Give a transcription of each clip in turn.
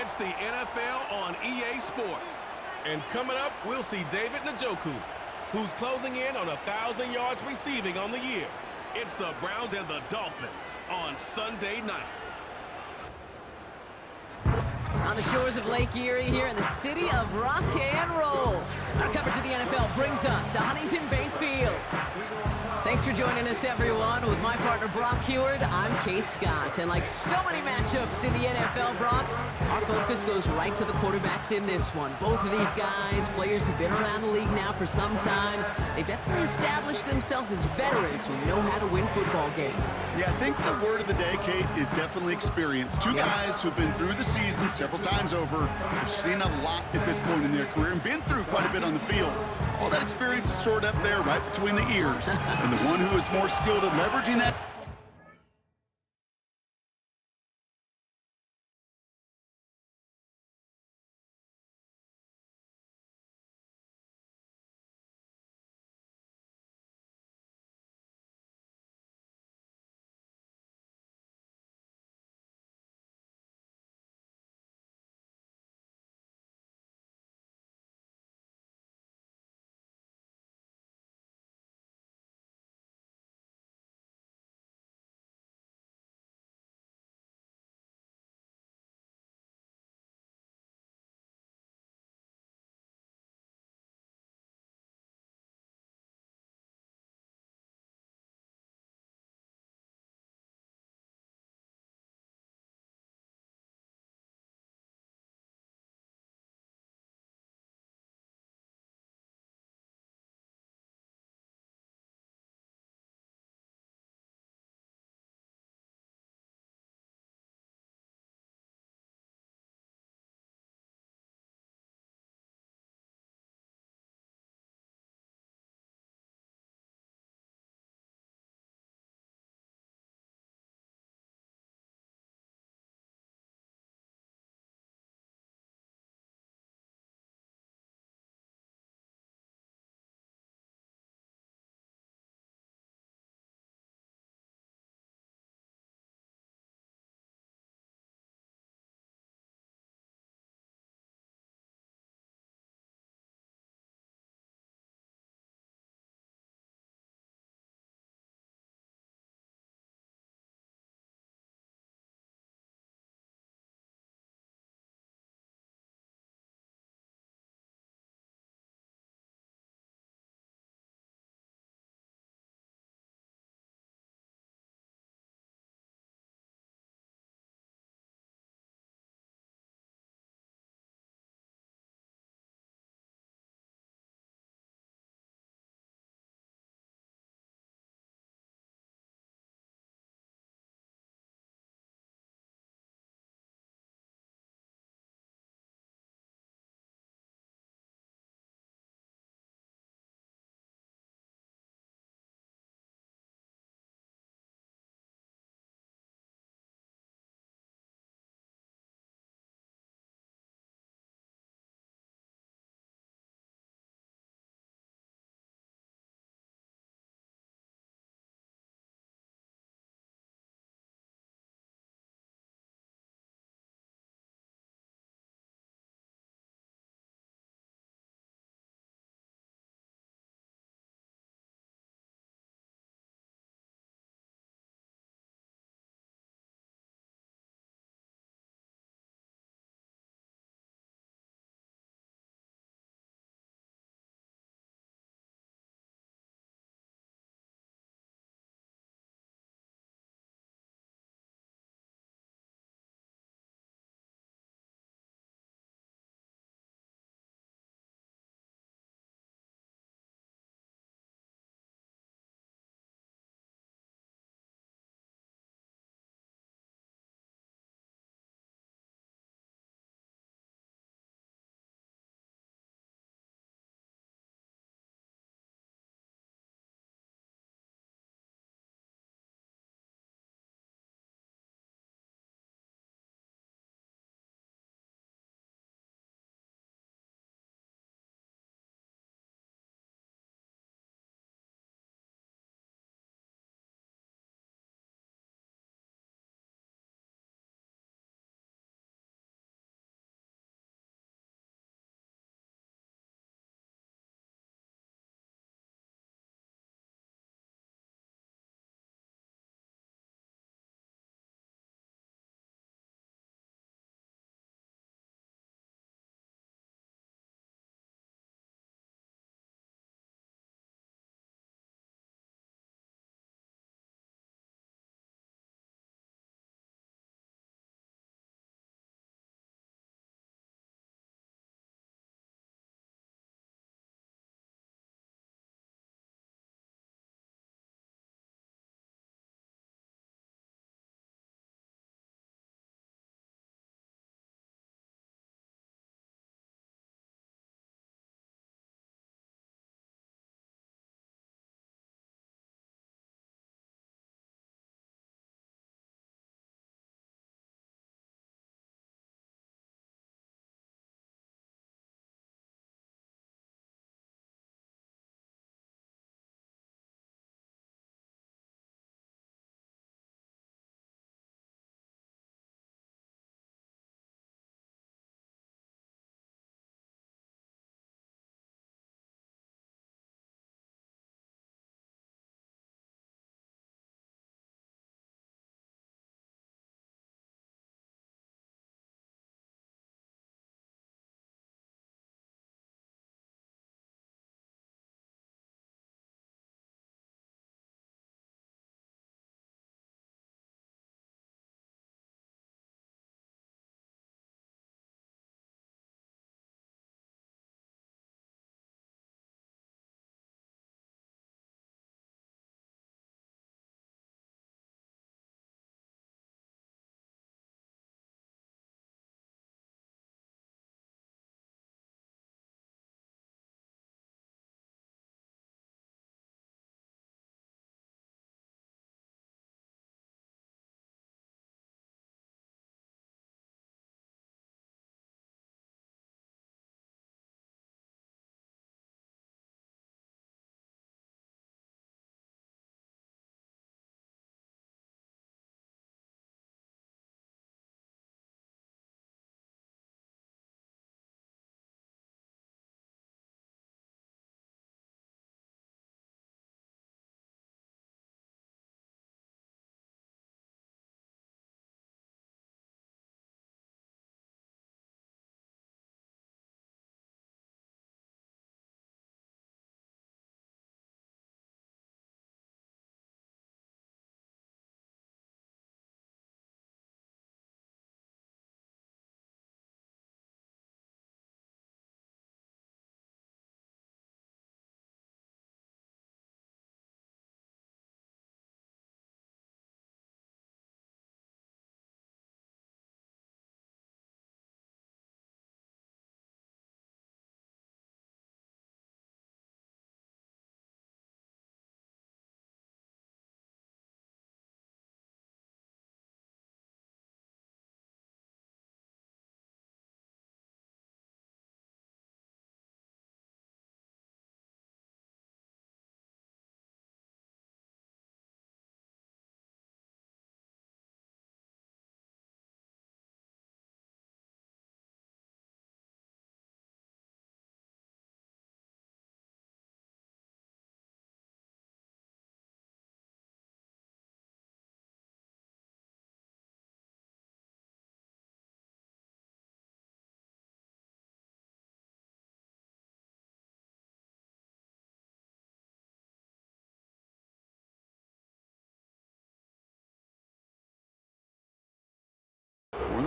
It's the NFL on EA Sports. And coming up, we'll see David Njoku, who's closing in on 1,000 yards receiving on the year. It's the Browns and the Dolphins on Sunday night. On the shores of Lake Erie here in the city of rock and roll. Our coverage of the NFL brings us to Huntington Bank Field. Thanks for joining us, everyone. With my partner, Brock Heward, I'm Kate Scott. And like so many matchups in the NFL, Brock, our focus goes right to the quarterbacks in this one. Both of these guys, players who've been around the league now for some time, they've definitely established themselves as veterans who know how to win football games. Yeah, I think the word of the day, Kate, is definitely experience. Two guys who've been through the season several times over, who've seen a lot at this point in their career and been through quite a bit on the field. All that experience is stored up there right between the ears. And the one who is more skilled at leveraging that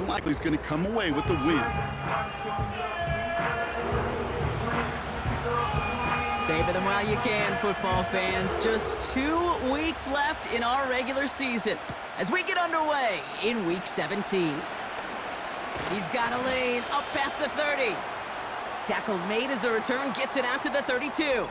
than likely is going to come away with the win. Savor them while you can, football fans. Just 2 weeks left in our regular season as we get underway in Week 17. He's got a lane up past the 30. Tackle made as the return gets it out to the 32.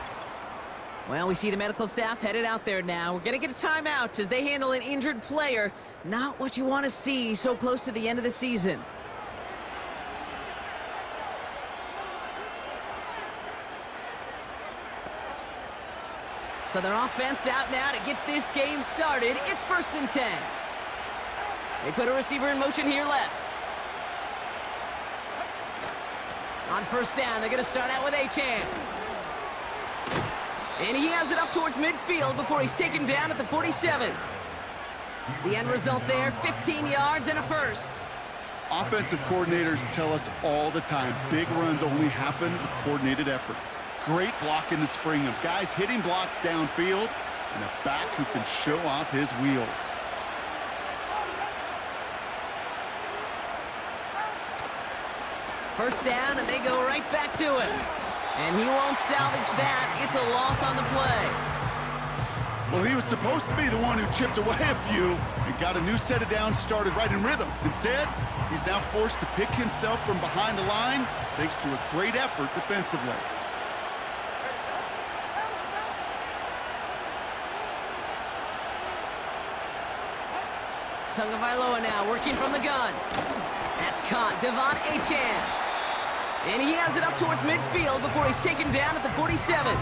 Well, we see the medical staff headed out there now. We're going to get a timeout as they handle an injured player. Not what you want to see so close to the end of the season. So their offense out now to get this game started. It's 1st and 10. They put a receiver in motion here left. On 1st down, they're going to start out with Achane. And he has it up towards midfield before he's taken down at the 47. The end result there, 15 yards and a first. Offensive coordinators tell us all the time, big runs only happen with coordinated efforts. Great block in the spring of guys hitting blocks downfield and a back who can show off his wheels. First down, and they go right back to it. And he won't salvage that. It's a loss on the play. Well, he was supposed to be the one who chipped away a few and got a new set of downs started right in rhythm. Instead, he's now forced to pick himself from behind the line thanks to a great effort defensively. Tagovailoa now working from the gun. That's caught. Devon Achane. And he has it up towards midfield before he's taken down at the 47.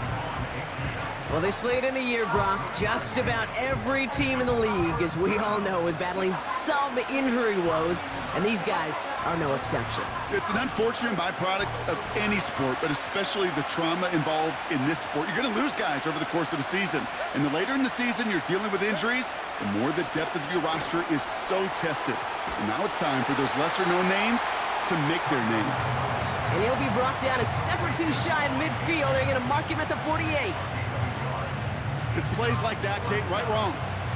Well, this late in the year, Brock, just about every team in the league, as we all know, is battling some injury woes, and these guys are no exception. It's an unfortunate byproduct of any sport, but especially the trauma involved in this sport. You're going to lose guys over the course of a season, and the later in the season you're dealing with injuries, the more the depth of your roster is so tested. And now it's time for those lesser-known names to make their name. And he'll be brought down a step or two shy of midfield. They're going to mark him at the 48. It's plays like that, Kate, right, wrong,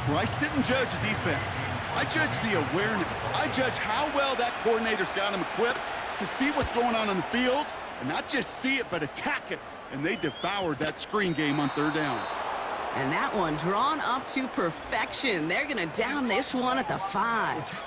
where I sit and judge a defense. I judge the awareness. I judge how well that coordinator's got him equipped to see what's going on the field, and not just see it, but attack it. And they devoured that screen game on 3rd down. And that one drawn up to perfection. They're going to down this one at the 5.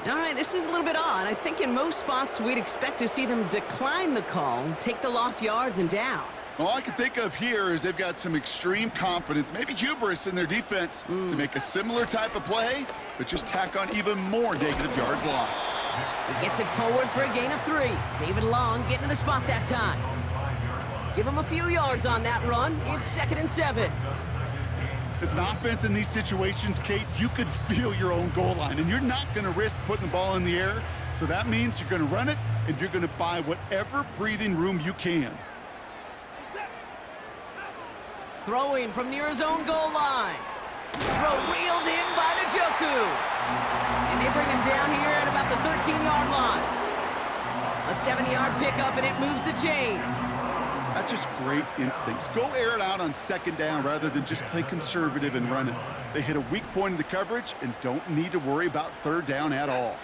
All right, this is a little bit odd. I think in most spots we'd expect to see them decline the call, take the lost yards and down. All I can think of here is they've got some extreme confidence, maybe hubris in their defense to make a similar type of play, but just tack on even more negative yards lost. He gets it forward for a gain of 3. David Long getting to the spot that time. Give him a few yards on that run. It's 2nd and 7. As an offense in these situations, Kate, you could feel your own goal line, and you're not going to risk putting the ball in the air, so that means you're going to run it, and you're going to buy whatever breathing room you can. Throwing from near his own goal line. Throw reeled in by Njoku. And they bring him down here at about the 13-yard line. A 7-yard pickup, and it moves the chains. That's just great instincts. Go air it out on 2nd down rather than just play conservative and run it. They hit a weak point in the coverage and don't need to worry about 3rd down at all.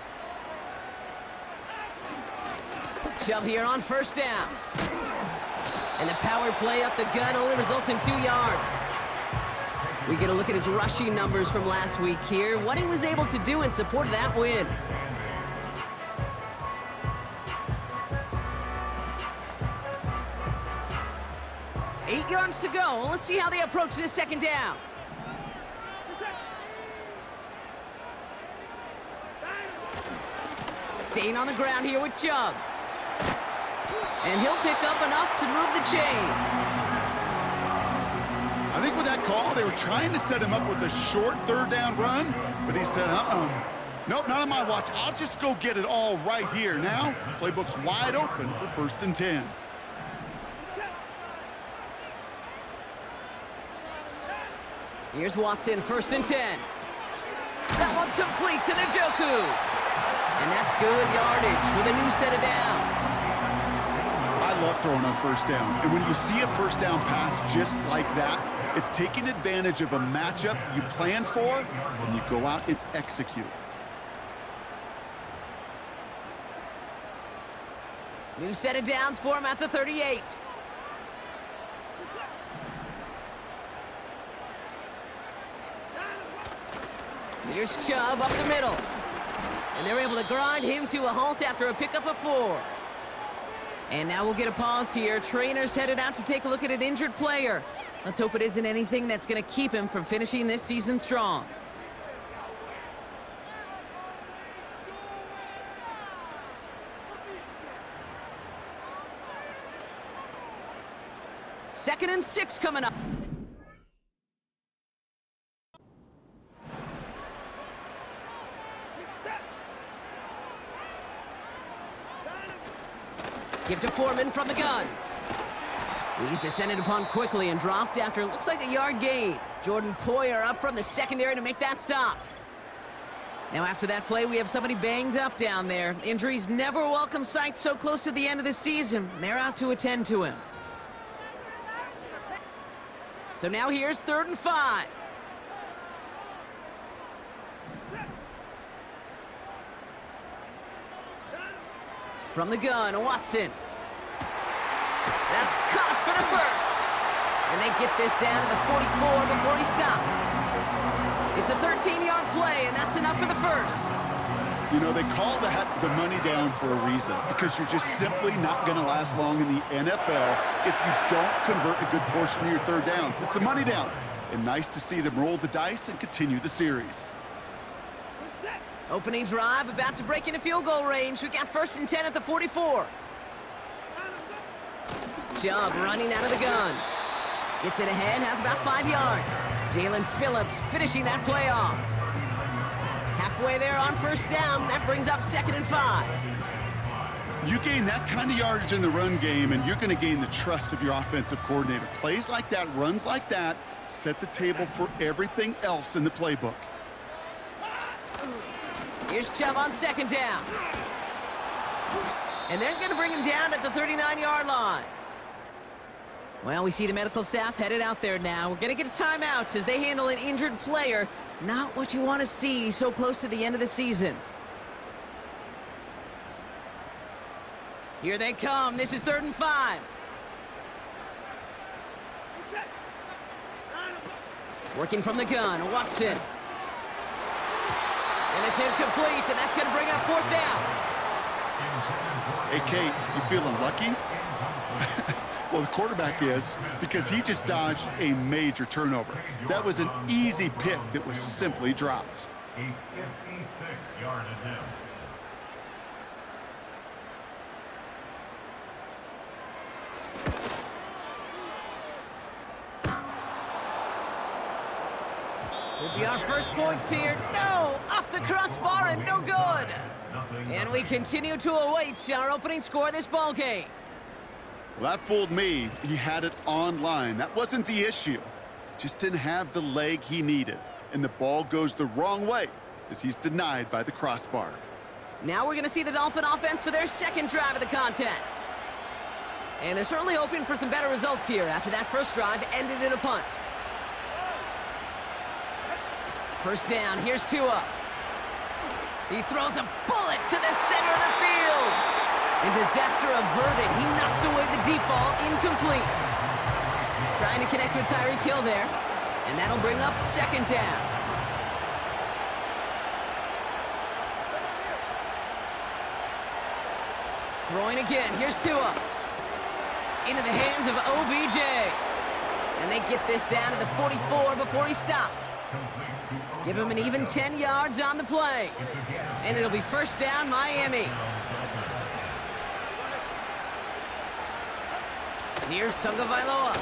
Chubb here on 1st down. And the power play up the gut only results in 2 yards. We get a look at his rushing numbers from last week here, what he was able to do in support of that win. Eight yards to go. Let's see how they approach this 2nd down. Staying on the ground here with Chubb. And he'll pick up enough to move the chains. I think with that call, they were trying to set him up with a short 3rd down run, but he said, nope, not on my watch. I'll just go get it all right here. Now, playbook's wide open for 1st and 10. Here's Watson, 1st and 10. That one complete to Njoku. And that's good yardage with a new set of downs. I love throwing on 1st down. And when you see a 1st down pass just like that, It's taking advantage of a matchup you plan for, and you go out and execute. New set of downs for him at the 38. Here's Chubb up the middle. And they're able to grind him to a halt after a pickup of 4. And now we'll get a pause here. Trainer's headed out to take a look at an injured player. Let's hope it isn't anything that's going to keep him from finishing this season strong. Second and 6 coming up. Give to Foreman from the gun. He's descended upon quickly and dropped after it looks like a yard gain. Jordan Poyer up from the secondary to make that stop. Now after that play, we have somebody banged up down there. Injuries never a welcome sight so close to the end of the season. They're out to attend to him. So now here's 3rd and 5. From the gun, Watson. That's caught for the first. And they get this down to the 44 before he stopped. It's a 13-yard play, and that's enough for the first. You know, they call that the money down for a reason, because you're just simply not going to last long in the NFL if you don't convert a good portion of your third downs. It's the money down. And nice to see them roll the dice and continue the series. Opening drive, about to break into field goal range. We got 1st and 10 at the 44. Chubb running out of the gun. Gets it ahead, has about 5 yards. Jalen Phillips finishing that play off. Halfway there on 1st down. That brings up 2nd and 5. You gain that kind of yardage in the run game, and you're going to gain the trust of your offensive coordinator. Plays like that, runs like that, set the table for everything else in the playbook. Here's Chubb on 2nd down. And they're going to bring him down at the 39-yard line. Well, we see the medical staff headed out there now. We're going to get a timeout as they handle an injured player. Not what you want to see so close to the end of the season. Here they come. This is 3rd and 5. Working from the gun, Watson. And it's incomplete, and that's going to bring up 4th down. Hey, Kate, you feeling lucky? Well, the quarterback is, because he just dodged a major turnover. That was an easy pick that was simply dropped. A 56-yard attempt. Will be our first points here. No! Off the crossbar and no good! And we continue to await our opening score of this ball game. Well, that fooled me. He had it online. That wasn't the issue. Just didn't have the leg he needed. And the ball goes the wrong way as he's denied by the crossbar. Now we're going to see the Dolphin offense for their 2nd drive of the contest. And they're certainly hoping for some better results here after that first drive ended in a punt. 1st down, here's Tua. He throws a bullet to the center of the field. And disaster averted. He knocks away the deep ball, incomplete. Trying to connect with Tyreek Hill there. And that'll bring up 2nd down. Throwing again, here's Tua. Into the hands of OBJ. And they get this down to the 44 before he stopped. Give him an even 10 yards on the play. And it'll be 1st down, Miami. Here's Tagovailoa.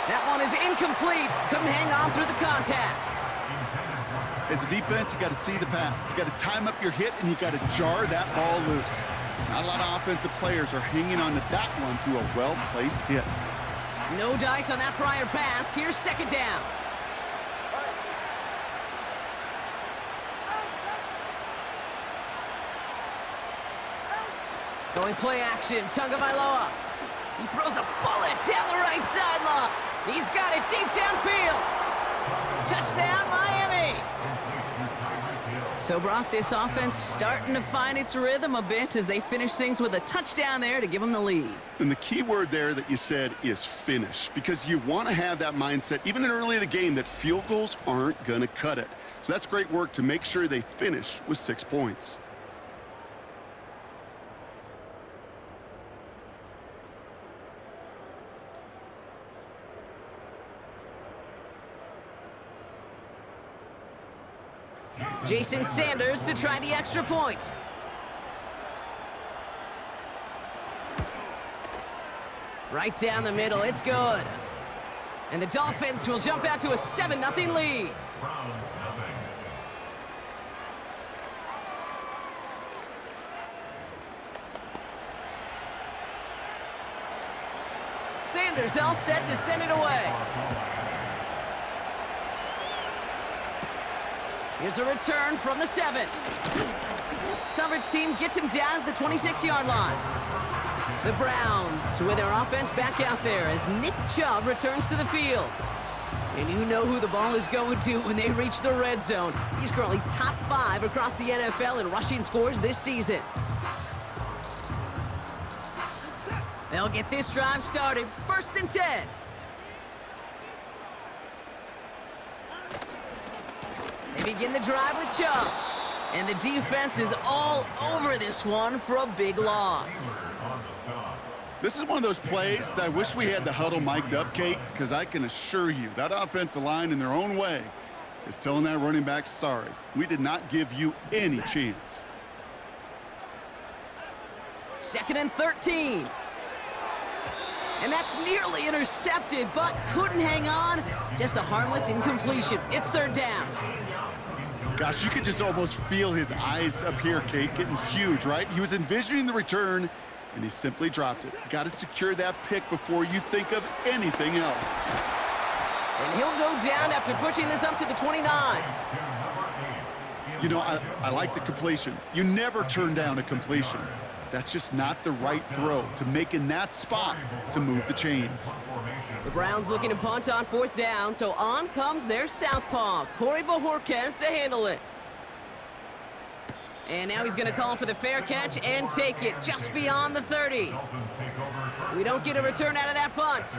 That one is incomplete. Couldn't hang on through the contact. As a defense, you got to see the pass. You got to time up your hit, and you got to jar that ball loose. Not a lot of offensive players are hanging on to that one through a well-placed hit. No dice on that prior pass. Here's 2nd down. Going play action, Tagovailoa. He throws a bullet down the right sideline. He's got it deep downfield. Touchdown, Miami. So, Brock, this offense starting to find its rhythm a bit as they finish things with a touchdown there to give them the lead. And the key word there that you said is finish, because you want to have that mindset, even early in the game, that field goals aren't going to cut it. So that's great work to make sure they finish with 6 points. Jason Sanders to try the extra point. Right down the middle, it's good. And the Dolphins will jump out to a 7-0 lead. Sanders all set to send it away. Here's a return from the 7. Coverage team gets him down at the 26-yard line. The Browns with their offense back out there as Nick Chubb returns to the field. And you know who the ball is going to when they reach the red zone. He's currently top 5 across the NFL in rushing scores this season. They'll get this drive started. 1st and 10. They begin the drive with Chubb. And the defense is all over this one for a big loss. This is one of those plays that I wish we had the huddle mic'd up, Kate, because I can assure you that offensive line in their own way is telling that running back, sorry, we did not give you any chance. 2nd and 13. And that's nearly intercepted, but couldn't hang on. Just a harmless incompletion. It's 3rd down. Gosh, you could just almost feel his eyes up here, Kate, getting huge, right? He was envisioning the return, and he simply dropped it. Got to secure that pick before you think of anything else. And he'll go down after pushing this up to the 29. You know, I like the completion. You never turn down a completion. That's just not the right throw to make in that spot to move the chains. The Browns looking to punt on 4th down, so on comes their southpaw, Corey Bojorquez, to handle it. And now he's going to call for the fair catch and take it just beyond the 30. We don't get a return out of that punt.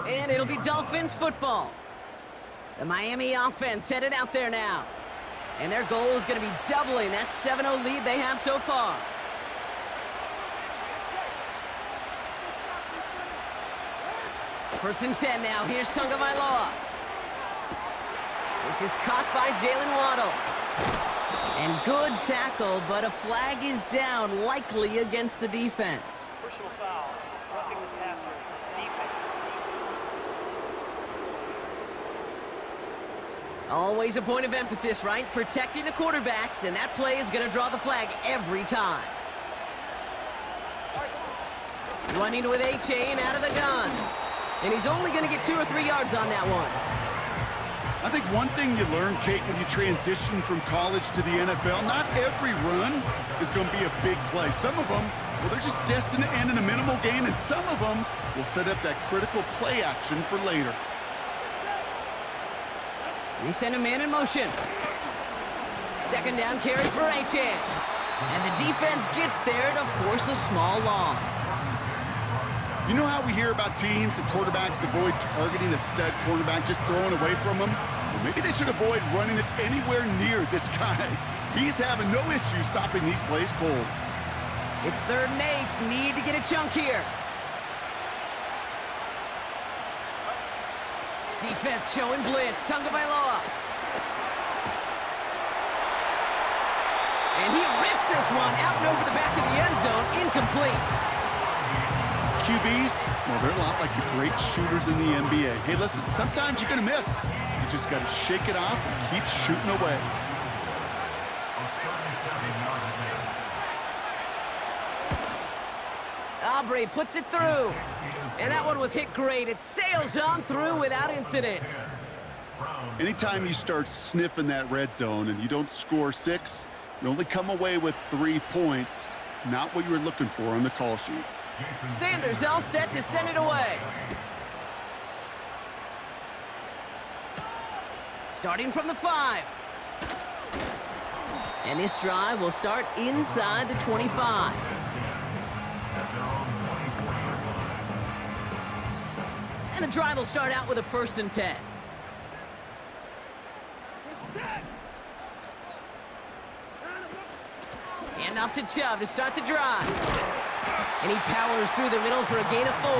And it'll be Dolphins football. The Miami offense headed out there now. And their goal is going to be doubling that 7-0 lead they have so far. First and 10 now. Here's Tagovailoa. This is caught by Jalen Waddle. And good tackle, but a flag is down, likely against the defense. Personal foul, roughing the passer, defense. Always a point of emphasis, right? Protecting the quarterbacks, and that play is going to draw the flag every time. Running with A-Chain out of the gun. And he's only going to get 2 or 3 yards on that one. I think one thing you learn, Kate, when you transition from college to the NFL, not every run is going to be a big play. Some of them, well, they're just destined to end in a minimal gain, and some of them will set up that critical play action for later. They send a man in motion. 2nd down carry for A-Chain. And the defense gets there to force a small loss. You know how we hear about teams and quarterbacks avoid targeting a stud quarterback, just throwing away from him? Well, maybe they should avoid running it anywhere near this guy. He's having no issue stopping these plays cold. It's 3rd and 8. Need to get a chunk here. Defense showing blitz. Tagovailoa. And he rips this one out and over the back of the end zone. Incomplete. QBs, well, they're a lot like the great shooters in the NBA. Hey, listen, sometimes you're going to miss. You just got to shake it off and keep shooting away. Aubrey puts it through. And that one was hit great. It sails on through without incident. Anytime you start sniffing that red zone and you don't score 6, you only come away with 3 points. Not what you were looking for on the call sheet. Sanders all set to send it away. Starting from the 5. And this drive will start inside the 25. And the drive will start out with a 1st and 10. And off to Chubb to start the drive. And he powers through the middle for a gain of 4.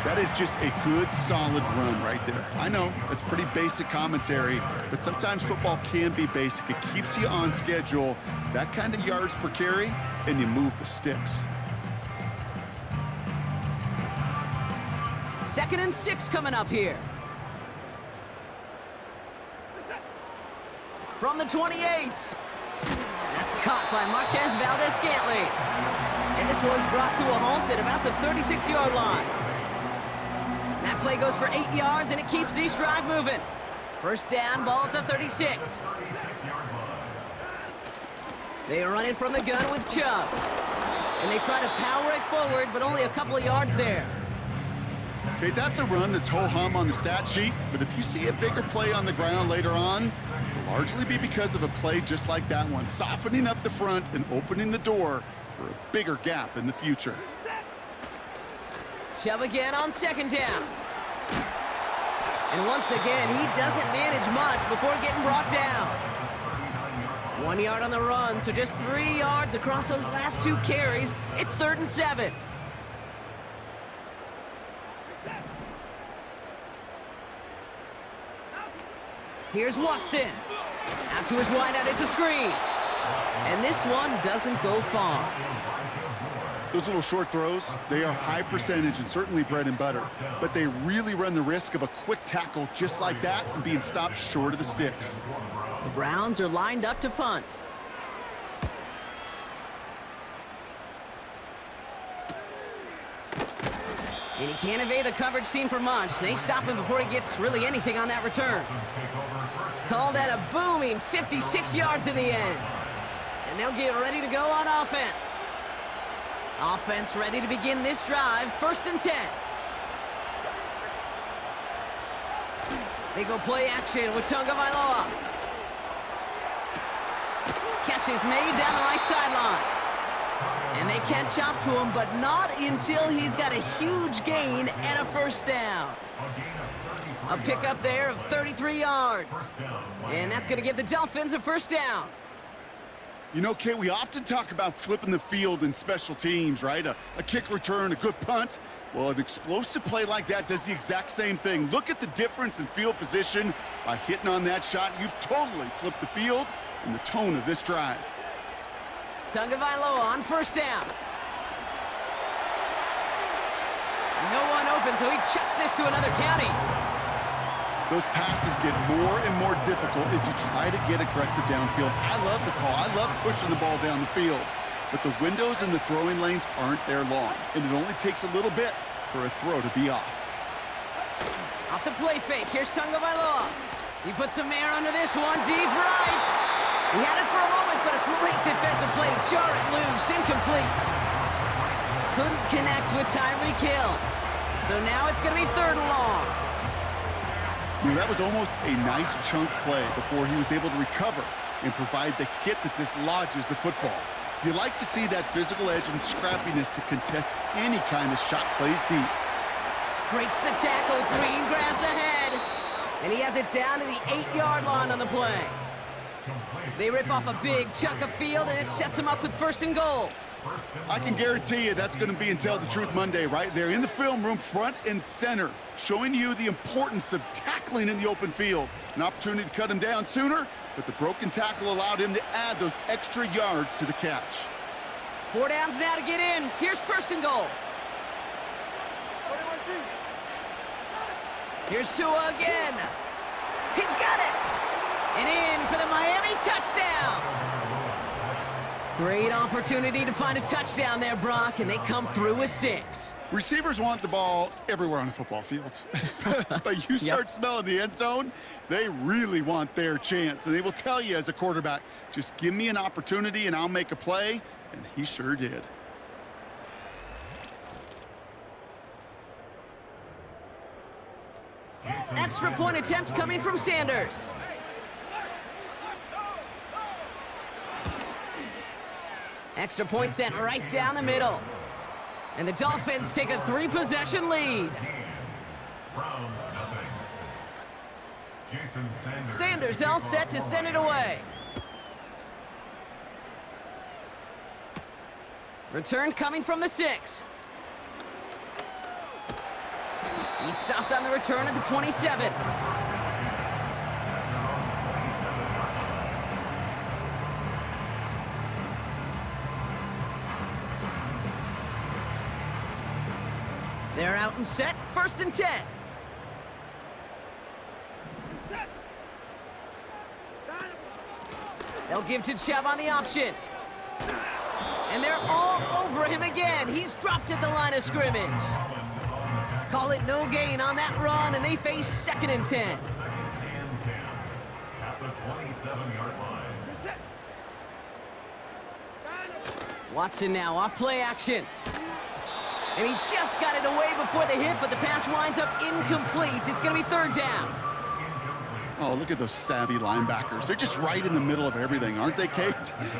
That is just a good, solid run right there. I know, it's pretty basic commentary, but sometimes football can be basic. It keeps you on schedule, that kind of yards per carry, and you move the sticks. 2nd and 6 coming up here. From the 28. That's caught by Marquez Valdez-Scantling. And this one's brought to a halt at about the 36-yard line. That play goes for 8 yards, and it keeps this drive moving. 1st down, ball at the 36. They run it from the gun with Chubb. And they try to power it forward, but only a couple of yards there. Okay, that's a run that's ho-hum on the stat sheet, but if you see a bigger play on the ground later on, it'll largely be because of a play just like that one, softening up the front and opening the door for a bigger gap in the future. Chubb again on 2nd down. And once again, he doesn't manage much before getting brought down. 1 yard on the run, so just 3 yards across those last 2 carries. It's 3rd and 7. Here's Watson. Out to his wideout, it's a screen. And this one doesn't go far. Those little short throws, they are high percentage and certainly bread and butter, but they really run the risk of a quick tackle just like that and being stopped short of the sticks. The Browns are lined up to punt. And he can't evade the coverage team for much. They stop him before he gets really anything on that return. Call that a booming 56 yards in the end. And they'll get ready to go on offense. Offense ready to begin this drive, 1st and 10. They go play action with Tagovailoa. Catch is made down the right sideline. And they catch up to him, but not until he's got a huge gain and a 1st down. A pickup there of 33 yards. And that's going to give the Dolphins a 1st down. You know, Kate, we often talk about flipping the field in special teams, right? A kick return, a good punt. Well, an explosive play like that does the exact same thing. Look at the difference in field position. By hitting on that shot, you've totally flipped the field and the tone of this drive. Tagovailoa on 1st down. No one open, so he chucks this to another county. Those passes get more and more difficult as you try to get aggressive downfield. I love the call. I love pushing the ball down the field. But the windows in the throwing lanes aren't there long, and it only takes a little bit for a throw to be off. Off the play fake. Here's Tagovailoa. He puts some air under this one. Deep right. He had it for a moment, but a great defensive play to jar it loose. Incomplete. Couldn't connect with Tyreek Hill. So now it's going to be 3rd and long. You know, that was almost a nice chunk play before he was able to recover and provide the hit that dislodges the football. You like to see that physical edge and scrappiness to contest any kind of shot plays deep. Breaks the tackle, green grass ahead. And he has it down to the 8-yard line on the play. They rip off a big chunk of field, and it sets him up with 1st and goal. I can guarantee you that's going to be in Tell the Truth Monday right there in the film room, front and center, showing you the importance of tackling in the open field. An opportunity to cut him down sooner, but the broken tackle allowed him to add those extra yards to the catch. 4 downs now to get in. Here's 1st and goal. Here's Tua again. He's got it. And in for the Miami touchdown. Great opportunity to find a touchdown there, Brock, and they come through with 6. Receivers want the ball everywhere on the football field. But you start smelling the end zone, they really want their chance. And they will tell you as a quarterback, just give me an opportunity and I'll make a play. And he sure did. Extra point attempt coming from Sanders. Extra point sent right down the middle. And the Dolphins take a 3-possession lead. Browns nothing. Jason Sanders. Sanders all set to send it away. Return coming from the 6. He stopped on the return at the 27. They're out and set, 1st and 10. They'll give to Chubb on the option. And they're all over him again. He's dropped at the line of scrimmage. Call it no gain on that run, and they face 2nd and 10. 2nd and 10 at the 27-yard line. Watson now off play action. And he just got it away before the hit, but the pass winds up incomplete. It's going to be 3rd down. Oh, look at those savvy linebackers. They're just right in the middle of everything, aren't they, Kate?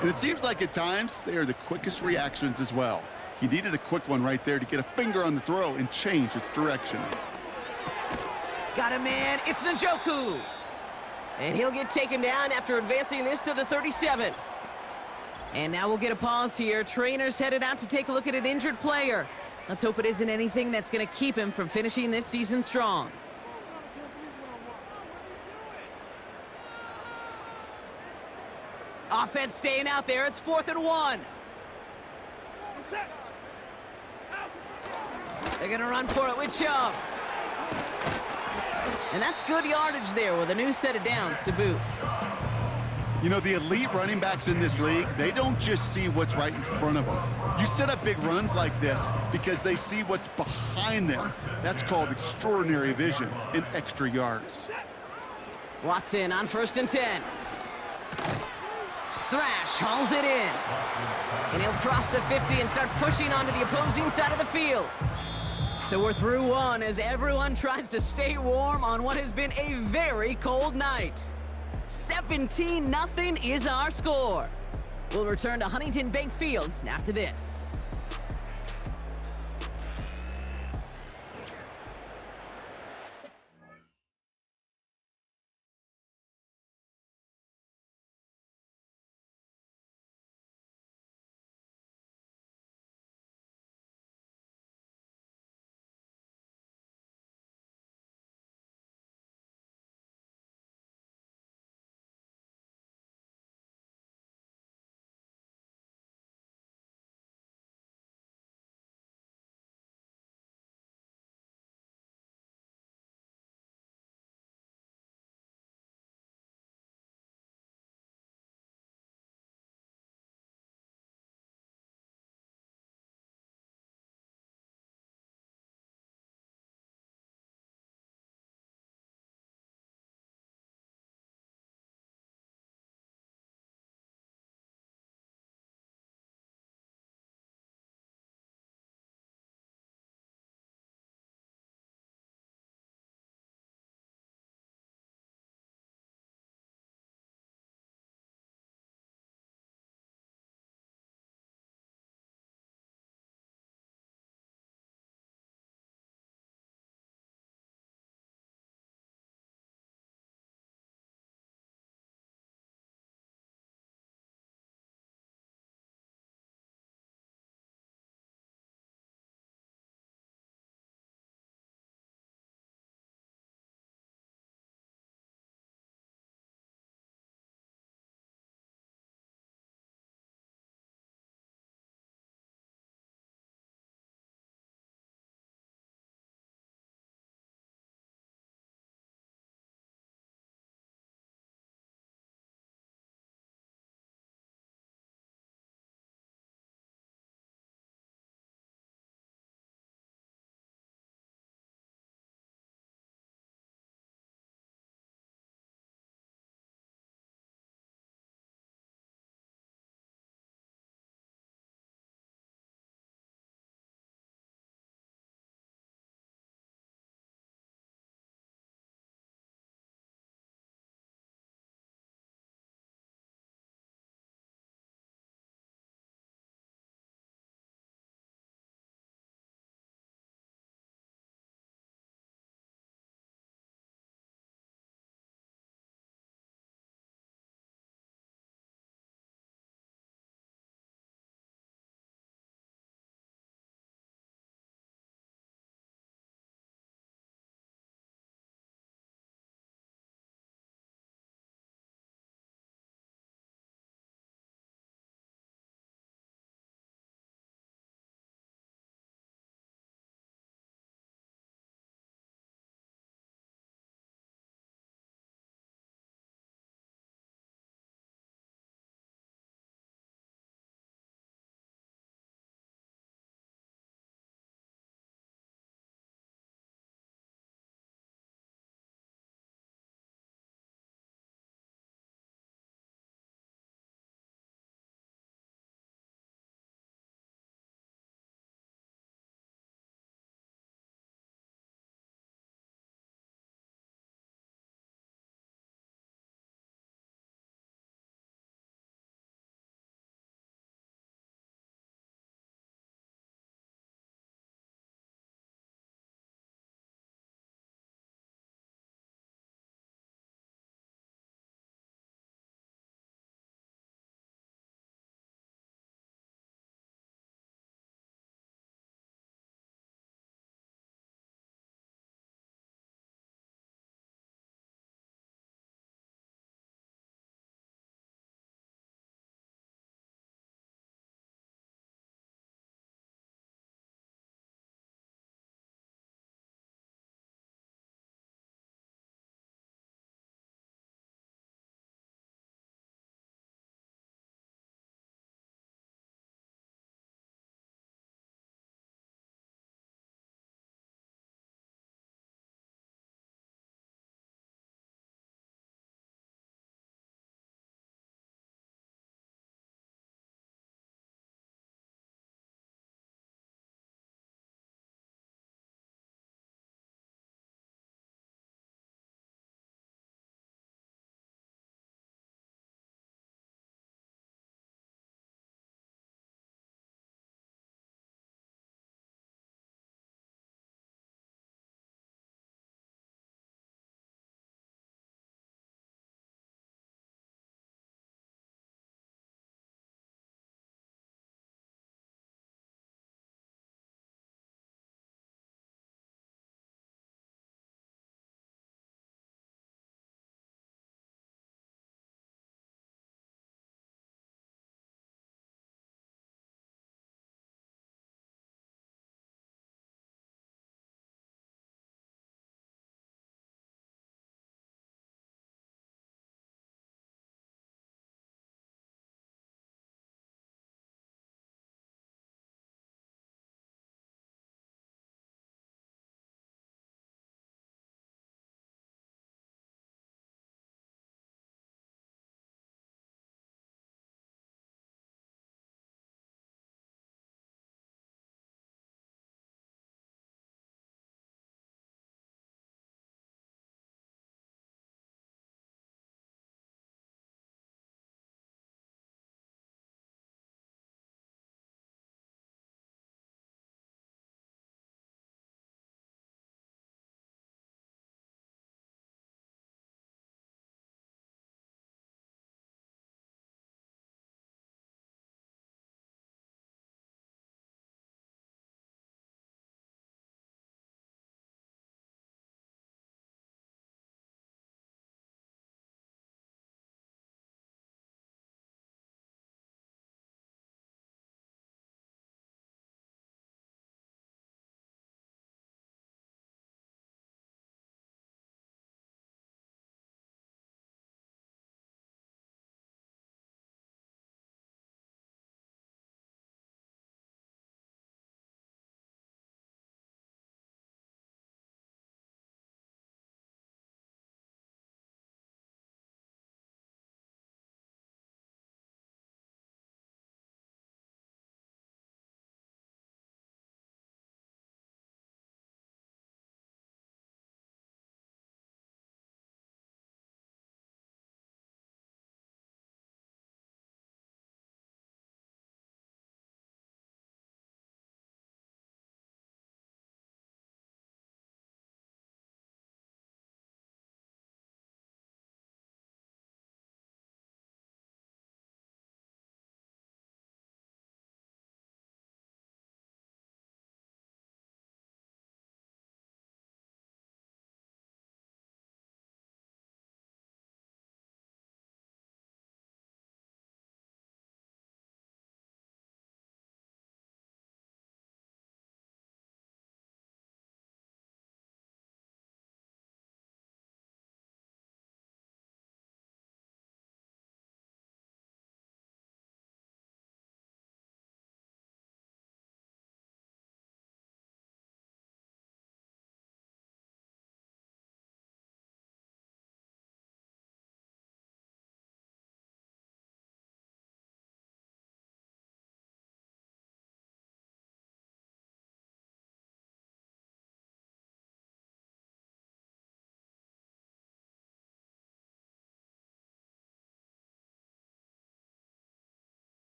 And it seems like at times they are the quickest reactions as well. He needed a quick one right there to get a finger on the throw and change its direction. Got a man. It's Njoku. And he'll get taken down after advancing this to the 37. And now we'll get a pause here. Trainer's headed out to take a look at an injured player. Let's hope it isn't anything that's going to keep him from finishing this season strong. Offense staying out there. It's 4th and 1. They're going to run for it with Chubb. And that's good yardage there with a new set of downs to boot. You know, the elite running backs in this league, they don't just see what's right in front of them. You set up big runs like this because they see what's behind them. That's called extraordinary vision and extra yards. Watson on 1st and 10. Thrash hauls it in. And he'll cross the 50 and start pushing onto the opposing side of the field. So we're through one as everyone tries to stay warm on what has been a very cold night. 17-0 is our score. We'll return to Huntington Bank Field after this.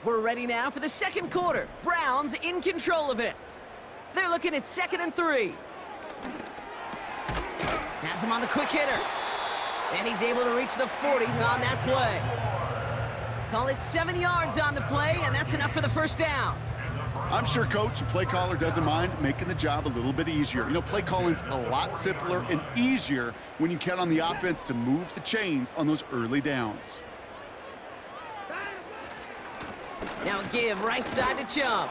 We're ready now for the second quarter. Browns in control of it. They're looking at 2nd and 3. Has him on the quick hitter. And he's able to reach the 40 on that play. Call it 7 yards on the play, and that's enough for the first down. I'm sure coach and play caller doesn't mind making the job a little bit easier. You know, play calling's a lot simpler and easier when you count on the offense to move the chains on those early downs. Now a give right side to Chubb.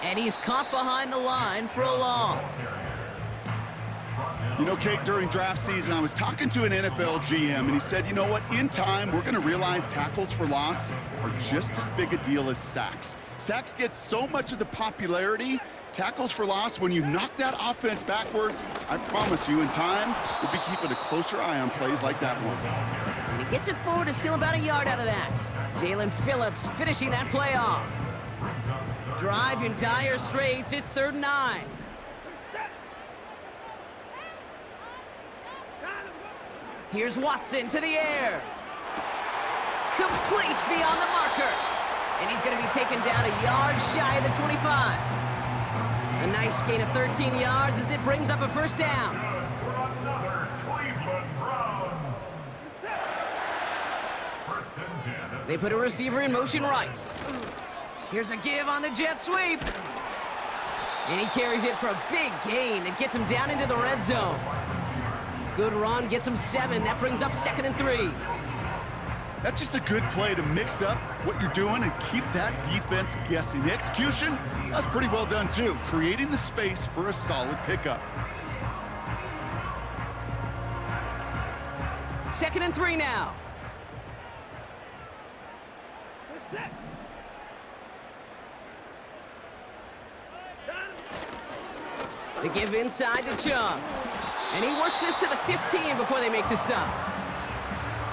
And he's caught behind the line for a loss. You know, Kate, during draft season, I was talking to an NFL GM, and he said, you know what, in time, we're going to realize tackles for loss are just as big a deal as sacks. Sacks get so much of the popularity. Tackles for loss, when you knock that offense backwards, I promise you, in time, we'll be keeping a closer eye on plays like that one. And he gets it forward to steal about a yard out of that. Jalen Phillips finishing that play off. Drive in dire straits. It's 3rd and 9. Here's Watson to the air. Complete beyond the marker. And he's going to be taken down a yard shy of the 25. A nice gain of 13 yards as it brings up a first down. For another Cleveland Browns. 1st and 10. They put a receiver in motion right. Here's a give on the jet sweep. And he carries it for a big gain that gets him down into the red zone. Good run, gets him 7. That brings up 2nd and 3. That's just a good play to mix up what you're doing and keep that defense guessing. The execution, that's pretty well done too, creating the space for a solid pickup. 2nd and 3 now. They give inside to Chubb. And he works this to the 15 before they make the stop.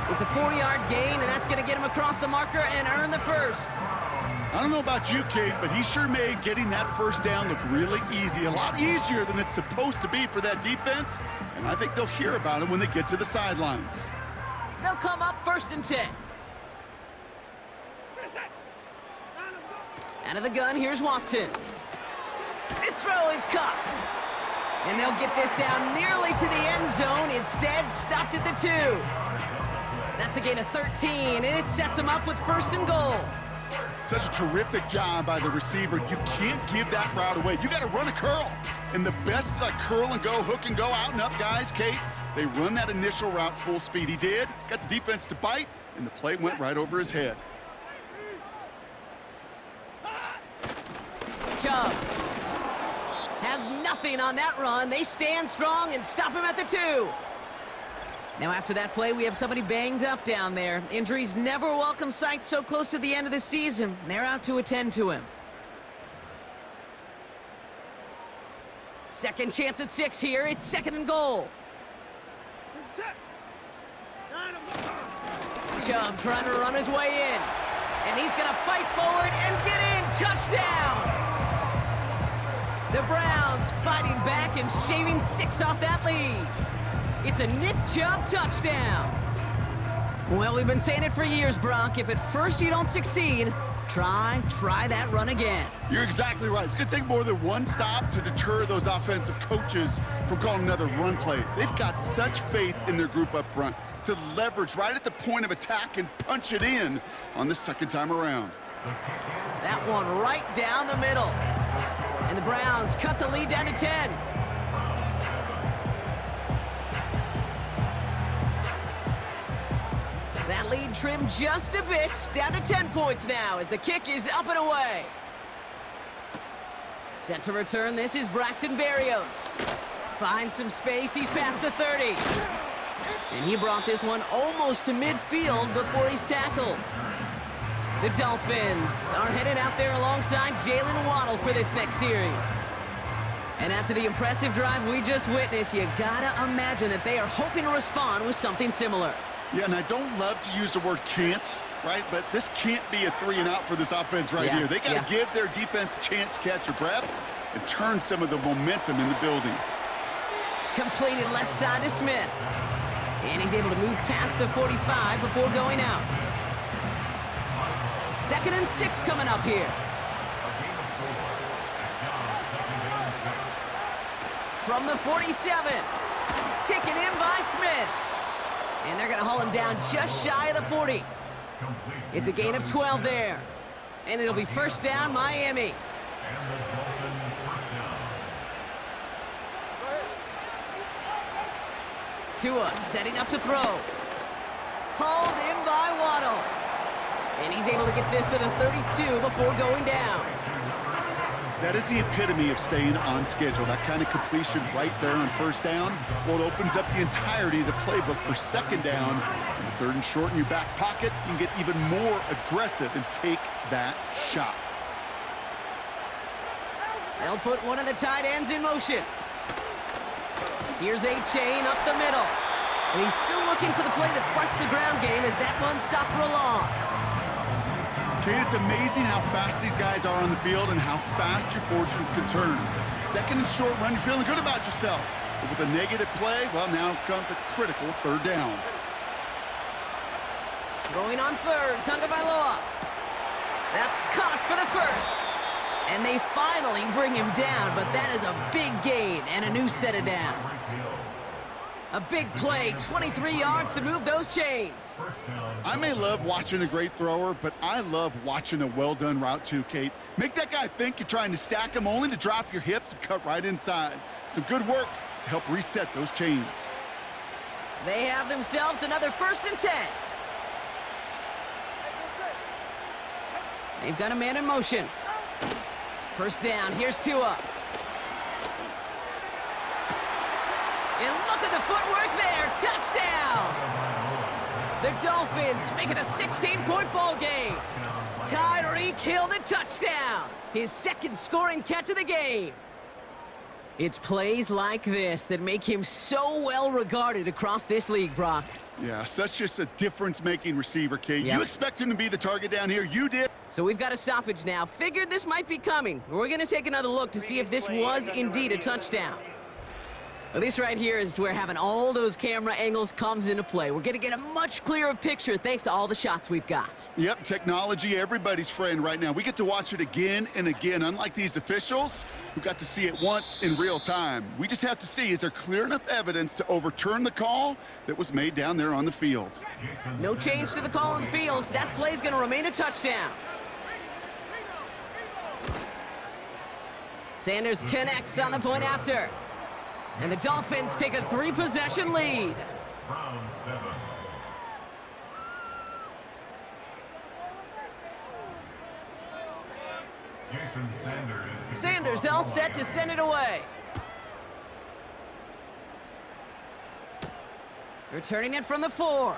It's a 4-yard gain, and that's going to get him across the marker and earn the first. I don't know about you, Kate, but he sure made getting that first down look really easy. A lot easier than it's supposed to be for that defense. And I think they'll hear about him when they get to the sidelines. They'll come up 1st and 10. Out of the gun, here's Watson. This throw is caught. And they'll get this down nearly to the end zone. Instead, stopped at the 2. That's a gain of 13, and it sets them up with 1st and goal. Such a terrific job by the receiver. You can't give that route away. You got to run a curl. And the best curl and go, hook and go, out and up guys, Kate, they run that initial route full speed. He did, got the defense to bite, and the play went right over his head. Chubb has nothing on that run. They stand strong and stop him at the 2. Now after that play, we have somebody banged up down there. Injuries never a welcome sight so close to the end of the season. They're out to attend to him. Second chance at 6 here. It's 2nd and goal. Chubb trying to run his way in. And he's going to fight forward and get in. Touchdown! The Browns fighting back and shaving 6 off that lead. It's a Nick Chubb touchdown. Well, we've been saying it for years, Brock. If at first you don't succeed, try that run again. You're exactly right. It's going to take more than one stop to deter those offensive coaches from calling another run play. They've got such faith in their group up front to leverage right at the point of attack and punch it in on the second time around. That one right down the middle. And the Browns cut the lead down to 10. That lead trimmed just a bit, down to 10 points now as the kick is up and away. Set to return, this is Braxton Berrios. Finds some space, he's past the 30. And he brought this one almost to midfield before he's tackled. The Dolphins are headed out there alongside Jalen Waddle for this next series. And after the impressive drive we just witnessed, you gotta imagine that they are hoping to respond with something similar. Yeah, and I don't love to use the word can't, right? But this can't be a 3 and out for this offense right here. They got to give their defense a chance to catch their breath and turn some of the momentum in the building. Completed left side to Smith. And he's able to move past the 45 before going out. 2nd and 6 coming up here. From the 47. Taken in by Smith. And they're going to haul him down just shy of the 40. It's a gain of 12 there. And it'll be 1st down, Miami. Tua setting up to throw. Hauled in by Waddle. And he's able to get this to the 32 before going down. That is the epitome of staying on schedule. That kind of completion right there on 1st down. Well, it opens up the entirety of the playbook for 2nd down. And the 3rd and short in your back pocket, you can get even more aggressive and take that shot. They'll put one of the tight ends in motion. Here's a chain up the middle. And he's still looking for the play that sparks the ground game as that one stopped for a loss. Kate, it's amazing how fast these guys are on the field and how fast your fortunes can turn. 2nd and short run, you're feeling good about yourself. But with a negative play, well, now comes a critical 3rd down. Going on 3rd, Tagovailoa. That's caught for the 1st. And they finally bring him down, but that is a big gain and a new set of downs. A big play, 23 yards to move those chains. I may love watching a great thrower, but I love watching a well-done route too, Kate. Make that guy think you're trying to stack him only to drop your hips and cut right inside. Some good work to help reset those chains. They have themselves another 1st and 10. They've got a man in motion. 1st down, here's Tua. And look at the footwork there, touchdown! The Dolphins make it a 16-point ball game. Tyreek Hill the touchdown, his 2nd scoring catch of the game. It's plays like this that make him so well regarded across this league, Brock. Yeah, such just a difference-making receiver, Kate. Yep. You expect him to be the target down here. You did. So we've got a stoppage now. Figured this might be coming. We're going to take another look to see if this was indeed a touchdown. Well, this right here is where having all those camera angles comes into play. We're going to get a much clearer picture thanks to all the shots we've got. Yep, technology, everybody's friend right now. We get to watch it again and again, unlike these officials who got to see it once in real time. We just have to see, is there clear enough evidence to overturn the call that was made down there on the field? No change to the call on the field. So that play's going to remain a touchdown. Sanders connects on the point after. And the Dolphins take a 3-possession lead. Round 7. Jason Sanders all set to send it away. Returning it from the 4.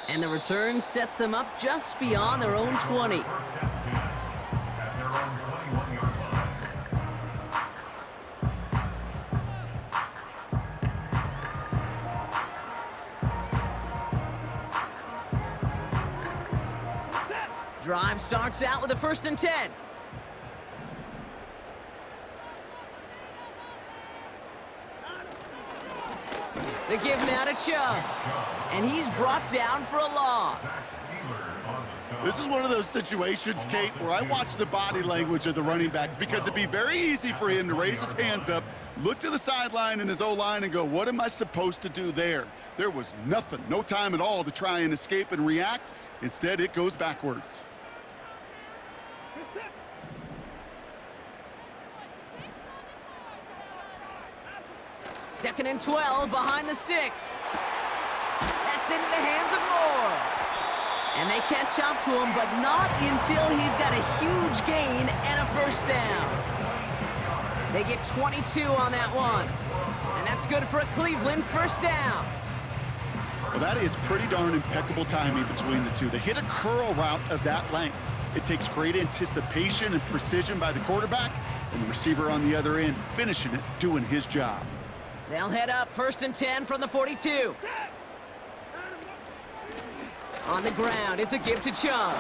And the return sets them up just beyond their own 20. Drive starts out with a 1st and 10. The give now to Chubb. And he's brought down for a loss. This is one of those situations, Kate, where I watch the body language of the running back because it'd be very easy for him to raise his hands up, look to the sideline in his O-line and go, what am I supposed to do there? There was nothing, no time at all to try and escape and react. Instead, it goes backwards. Second and 12 behind the sticks. That's into the hands of Moore. And they catch up to him, but not until he's got a huge gain and a 1st down. They get 22 on that one. And that's good for a Cleveland 1st down. Well, that is pretty darn impeccable timing between the two. They hit a curl route of that length. It takes great anticipation and precision by the quarterback, and the receiver on the other end finishing it, doing his job. They'll head up 1st and 10 from the 42. On the ground, it's a give to Chubb.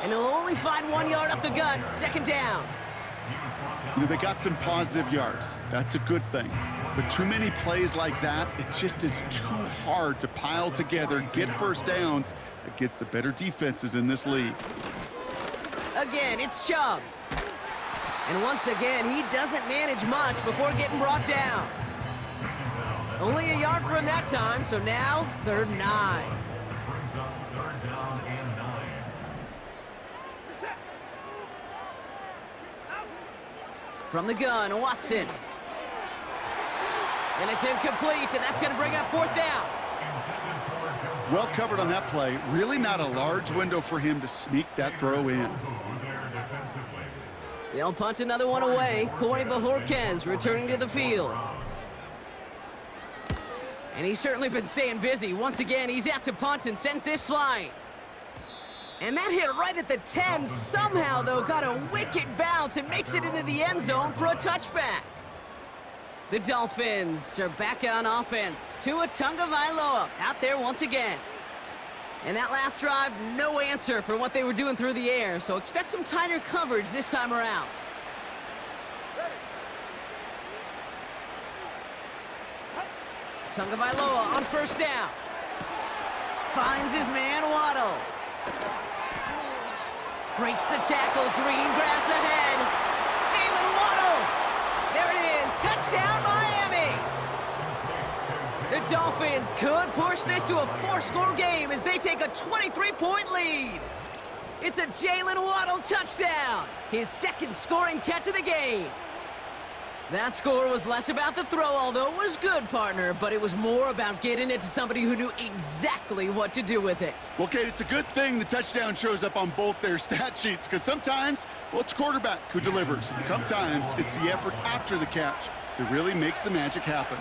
And he'll only find 1 yard up the gut, 2nd down. You know, they got some positive yards. That's a good thing. But too many plays like that, it just is too hard to pile together, get first downs against the better defenses in this league. Again, it's Chubb. And once again, he doesn't manage much before getting brought down. Only a yard for him that time, so now 3rd and 9. Brings up 3rd down and 9. From the gun, Watson. And it's incomplete, and that's going to bring up 4th down. Well covered on that play. Really not a large window for him to sneak that throw in. They'll punt another one away. Corey Bajorquez returning to the field. And he's certainly been staying busy. Once again, he's out to punt and sends this flying. And that hit right at the 10. Somehow, though, got a wicked bounce and makes it into the end zone for a touchback. The Dolphins are back on offense. Tua Tagovailoa out there once again. And that last drive, no answer for what they were doing through the air, so expect some tighter coverage this time around. Tagovailoa on 1st down. Finds his man Waddle. Breaks the tackle, green grass ahead. Jalen Waddle. There it is, touchdown Miami. The Dolphins could push this to a 4-score game as they take a 23-point lead. It's a Jalen Waddle touchdown, his 2nd scoring catch of the game. That score was less about the throw, although it was good, partner, but it was more about getting it to somebody who knew exactly what to do with it. Well, Kate, it's a good thing the touchdown shows up on both their stat sheets, because sometimes, well, it's quarterback who delivers, and sometimes it's the effort after the catch that really makes the magic happen.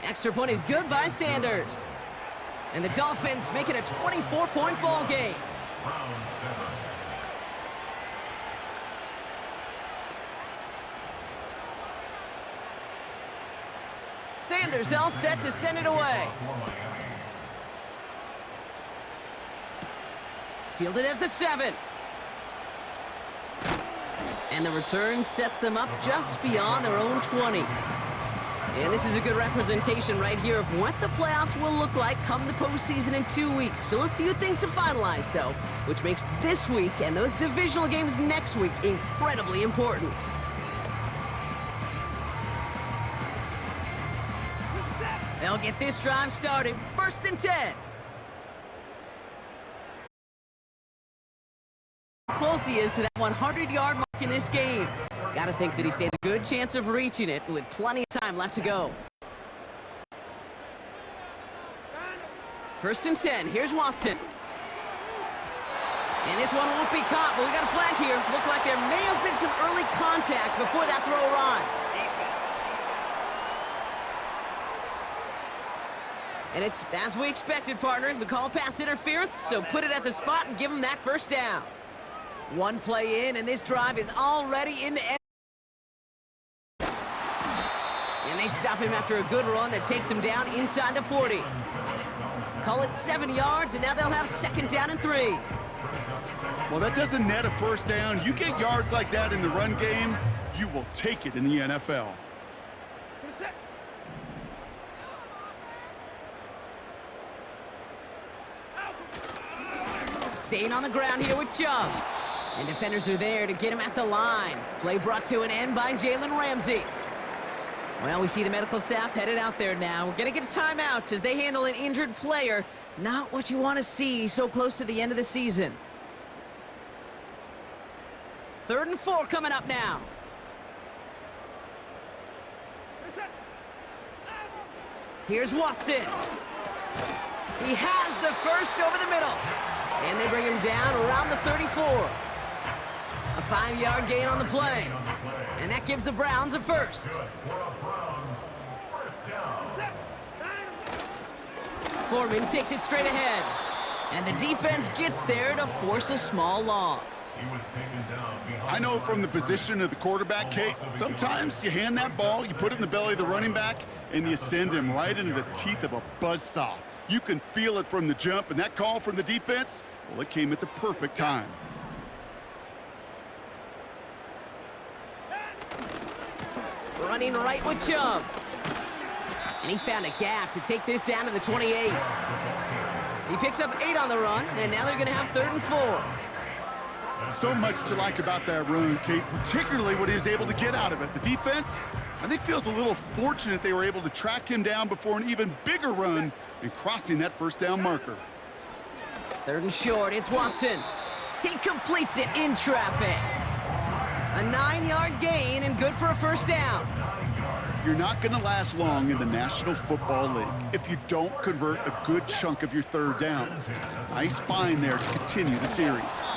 Extra point is good by Sanders. And the Dolphins make it a 24-point ball game. Sanders all set to send it away. Fielded at the 7. And the return sets them up just beyond their own 20. And this is a good representation right here of what the playoffs will look like come the postseason in 2 weeks. Still a few things to finalize, though, which makes this week and those divisional games next week incredibly important. They'll get this drive started. 1st and 10. How close he is to that 100-yard mark in this game. Gotta think that he stands a good chance of reaching it with plenty of time left to go. 1st and 10. Here's Watson. And this one won't be caught, but we got a flag here. Looked like there may have been some early contact before that throw arrived. And it's as we expected, partner. We call pass interference, so put it at the spot and give him that 1st down. One play in, and this drive is already in the end. And they stop him after a good run that takes him down inside the 40. Call it 7 yards, and now they'll have 2nd down and 3. Well, that doesn't net a 1st down. You get yards like that in the run game, you will take it in the NFL. Staying on the ground here with Chubb. And defenders are there to get him at the line. Play brought to an end by Jalen Ramsey. Well, we see the medical staff headed out there now. We're going to get a timeout as they handle an injured player. Not what you want to see so close to the end of the season. 3rd and 4 coming up now. Here's Watson. He has the 1st over the middle. And they bring him down around the 34. A 5-yard gain on the play. And that gives the Browns a 1st. Foreman takes it straight ahead. And the defense gets there to force a small loss. I know from the position of the quarterback, Kate, sometimes you hand that ball, you put it in the belly of the running back, and you send him right into the teeth of a buzzsaw. You can feel it from the jump, and that call from the defense, well, it came at the perfect time. Running right with Chubb. And he found a gap to take this down to the 28. He picks up 8 on the run, and now they're going to have 3rd and 4. So much to like about that run, Kate, particularly what he was able to get out of it. The defense, I think, feels a little fortunate they were able to track him down before an even bigger run and crossing that first down marker. 3rd and short, it's Watson. He completes it in traffic. A 9-yard gain and good for a first down. You're not going to last long in the National Football League if you don't convert a good chunk of your 3rd downs. Nice find there to continue the series.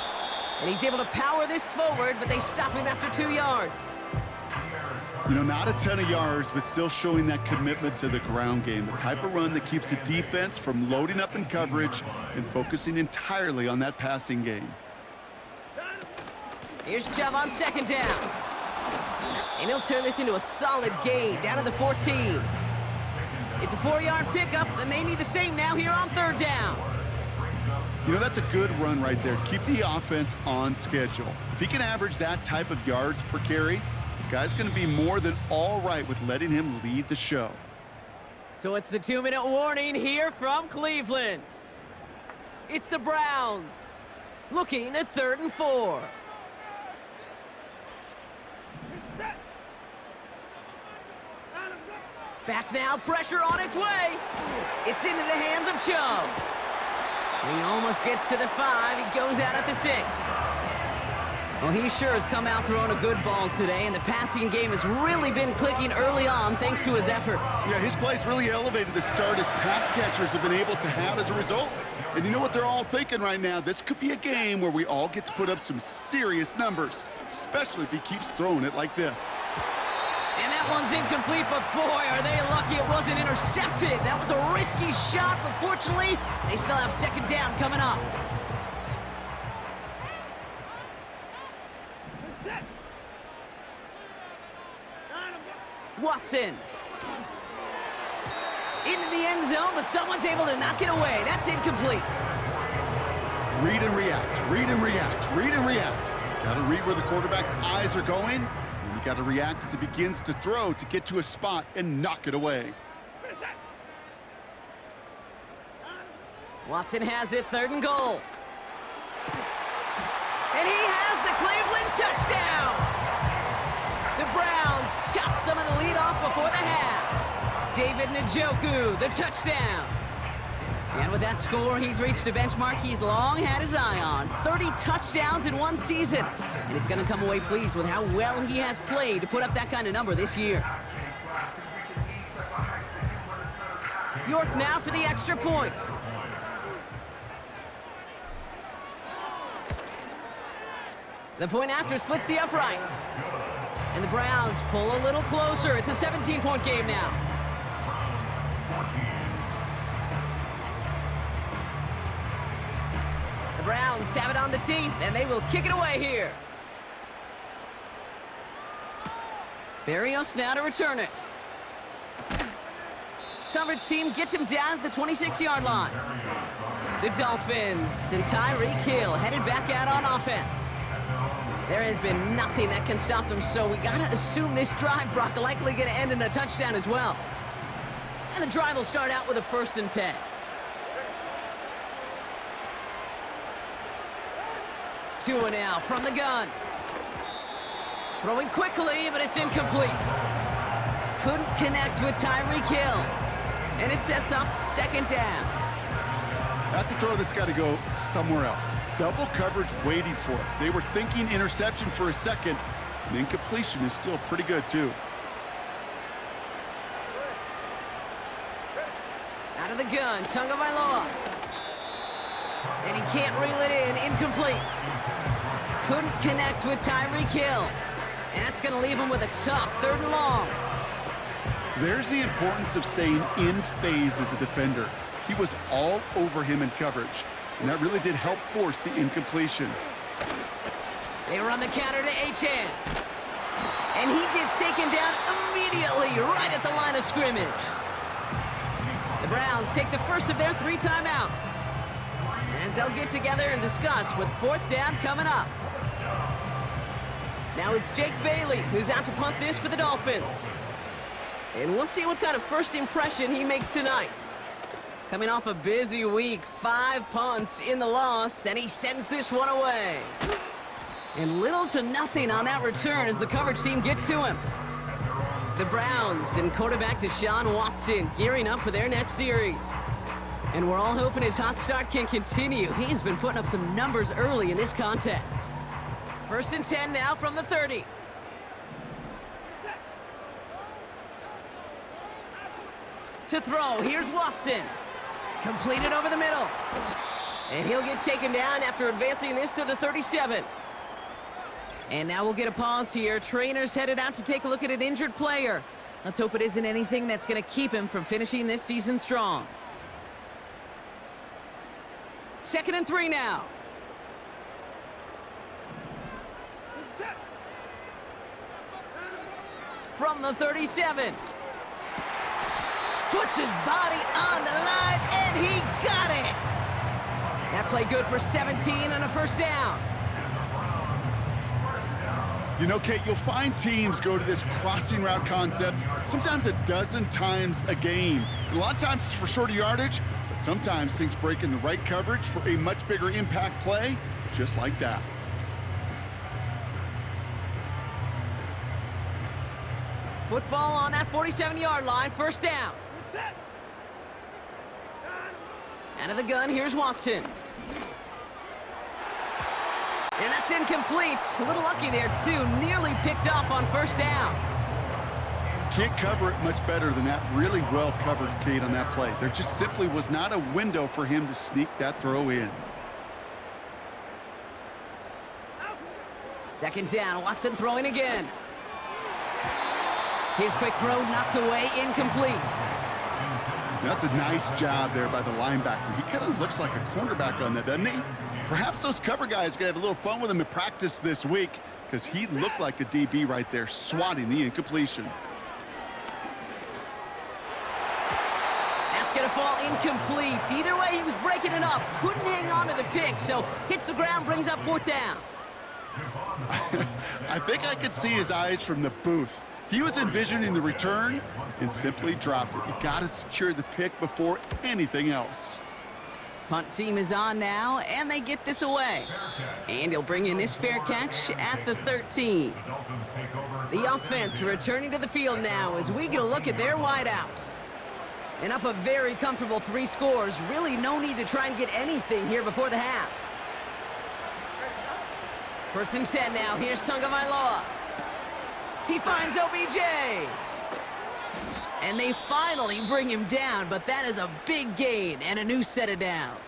And he's able to power this forward, but they stop him after 2 yards. You know, not a ton of yards, but still showing that commitment to the ground game, the type of run that keeps the defense from loading up in coverage and focusing entirely on that passing game. Here's Chubb on 2nd down. And he'll turn this into a solid gain down to the 14. It's a 4-yard pickup, and they need the same now here on 3rd down. You know, that's a good run right there to keep the offense on schedule. If he can average that type of yards per carry, this guy's going to be more than all right with letting him lead the show. So it's the 2-minute warning here from Cleveland. It's the Browns looking at 3rd and 4. Back now, pressure on its way. It's into the hands of Chubb. And he almost gets to the 5. He goes out at the 6. Well, he sure has come out throwing a good ball today, and the passing game has really been clicking early on thanks to his efforts. Yeah, his play's really elevated the start his pass catchers have been able to have as a result. And you know what they're all thinking right now? This could be a game where we all get to put up some serious numbers, especially if he keeps throwing it like this. And that one's incomplete, but boy, are they lucky it wasn't intercepted. That was a risky shot, but fortunately, they still have 2nd down coming up. Watson. Into the end zone, but someone's able to knock it away. That's incomplete. Read and react, read and react, read and react. Got to read where the quarterback's eyes are going. You got to react as he begins to throw to get to a spot and knock it away. Watson has it, 3rd and goal. And he has the Cleveland touchdown. The Browns chop some of the lead off before the half. David Njoku, the touchdown. And with that score, he's reached a benchmark he's long had his eye on. 30 touchdowns in one season. And he's going to come away pleased with how well he has played to put up that kind of number this year. York now for the extra point. The point after splits the uprights. And the Browns pull a little closer. It's a 17-point game now. The Browns have it on the tee, and they will kick it away here. Barrios now to return it. Coverage team gets him down at the 26-yard line. The Dolphins and Tyreek Hill headed back out on offense. There has been nothing that can stop them, so we gotta assume this drive, Brock, likely gonna end in a touchdown as well. And the drive will start out with a 1st and 10. Tua now from the gun. Throwing quickly, but it's incomplete. Couldn't connect with Tyreek Hill. And it sets up 2nd down. That's a throw that's got to go somewhere else. Double coverage waiting for it. They were thinking interception for a second, and incompletion is still pretty good, too. Out of the gun, Tagovailoa. And he can't reel it in, incomplete. Couldn't connect with Tyreek Hill. And that's going to leave him with a tough 3rd and long. There's the importance of staying in phase as a defender. He was all over him in coverage, and that really did help force the incompletion. They run the counter to Achane. And he gets taken down immediately right at the line of scrimmage. The Browns take the first of their 3 timeouts, as they'll get together and discuss with 4th down coming up. Now it's Jake Bailey, who's out to punt this for the Dolphins. And we'll see what kind of first impression he makes tonight. Coming off a busy week, 5 punts in the loss, and he sends this one away. And little to nothing on that return as the coverage team gets to him. The Browns and quarterback Deshaun Watson gearing up for their next series. And we're all hoping his hot start can continue. He's been putting up some numbers early in this contest. 1st and 10 now from the 30. To throw, here's Watson. Completed over the middle. And he'll get taken down after advancing this to the 37. And now we'll get a pause here. Trainer's headed out to take a look at an injured player. Let's hope it isn't anything that's going to keep him from finishing this season strong. 2nd and 3 now. From the 37. Puts his body on the line, and he got it! That play good for 17 and a first down. You know, Kate, you'll find teams go to this crossing route concept sometimes a dozen times a game. And a lot of times it's for shorter yardage, but sometimes things break in the right coverage for a much bigger impact play, just like that. Football on that 47-yard line, first down. Out of the gun, here's Watson. And that's incomplete. A little lucky there, too. Nearly picked off on first down. Can't cover it much better than that. Really well covered, Kate, on that play. There just simply was not a window for him to sneak that throw in. 2nd down, Watson throwing again. His quick throw knocked away, incomplete. That's a nice job there by the linebacker. He kind of looks like a cornerback on that, doesn't he? Perhaps those cover guys are going to have a little fun with him in practice this week because he looked like a DB right there, swatting the incompletion. That's going to fall incomplete. Either way, he was breaking it up. Couldn't hang on to the pick, so hits the ground, brings up 4th down. I think I could see his eyes from the booth. He was envisioning the return and simply dropped it. You got to secure the pick before anything else. Punt team is on now, and they get this away. And he'll bring in this fair catch at the 13. The offense returning to the field now as we get a look at their wideouts. And up a very comfortable 3 scores. Really no need to try and get anything here before the half. 1st and 10 now. Here's Tagovailoa. He finds OBJ. And they finally bring him down, but that is a big gain and a new set of downs.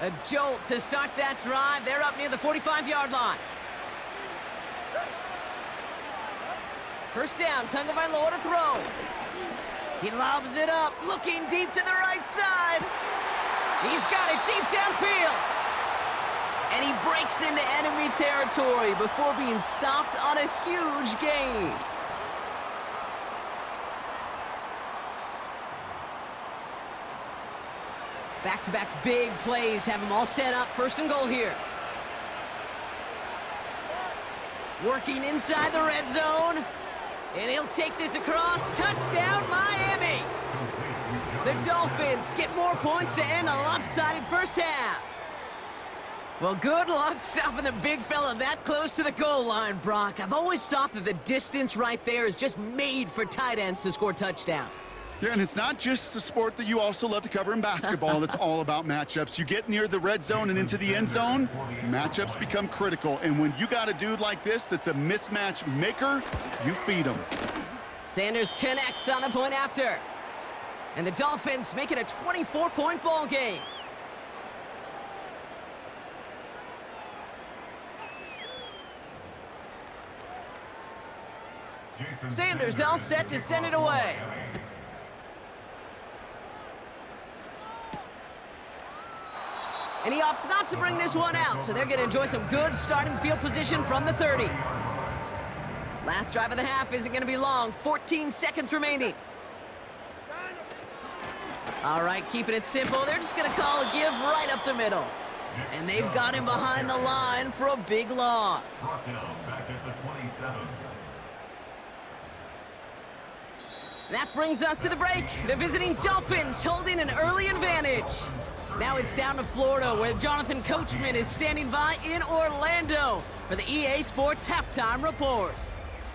A jolt to start that drive. They're up near the 45-yard line. First down, Tagovailoa to throw. He lobs it up, looking deep to the right side. He's got it deep downfield. And he breaks into enemy territory before being stopped on a huge gain. Back-to-back big plays have them all set up. 1st and goal here. Working inside the red zone. And he'll take this across. Touchdown, Miami. The Dolphins get more points to end a lopsided first half. Well, good luck stopping the big fella that close to the goal line, Brock. I've always thought that the distance right there is just made for tight ends to score touchdowns. Yeah, and it's not just the sport that you also love to cover in basketball. It's all about matchups. You get near the red zone and into the end zone, matchups become critical. And when you got a dude like this that's a mismatch maker, you feed him. Sanders connects on the point after. And the Dolphins make it a 24-point ball game. Sanders all set to send it away. And he opts not to bring this one out, so they're going to enjoy some good starting field position from the 30. Last drive of the half isn't going to be long. 14 seconds remaining. All right, keeping it simple. They're just going to call a give right up the middle. And they've got him behind the line for a big loss. Brought down back at the 27. That brings us to the break. The visiting Dolphins holding an early advantage. Now it's down to Florida, where Jonathan Coachman is standing by in Orlando for the EA Sports Halftime Report.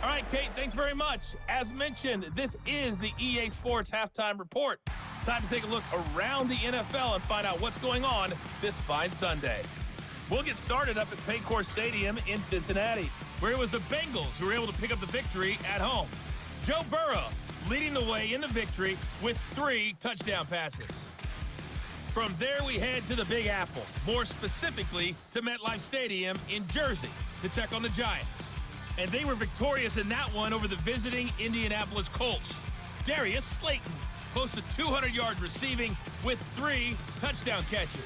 All right, Kate, thanks very much. As mentioned, this is the EA Sports Halftime Report. Time to take a look around the NFL and find out what's going on this fine Sunday. We'll get started up at Paycor Stadium in Cincinnati, where it was the Bengals who were able to pick up the victory at home. Joe Burrow leading the way in the victory with 3 touchdown passes. From there, we head to the Big Apple, more specifically to MetLife Stadium in Jersey to check on the Giants. And they were victorious in that one over the visiting Indianapolis Colts. Darius Slayton, close to 200 yards receiving with 3 touchdown catches.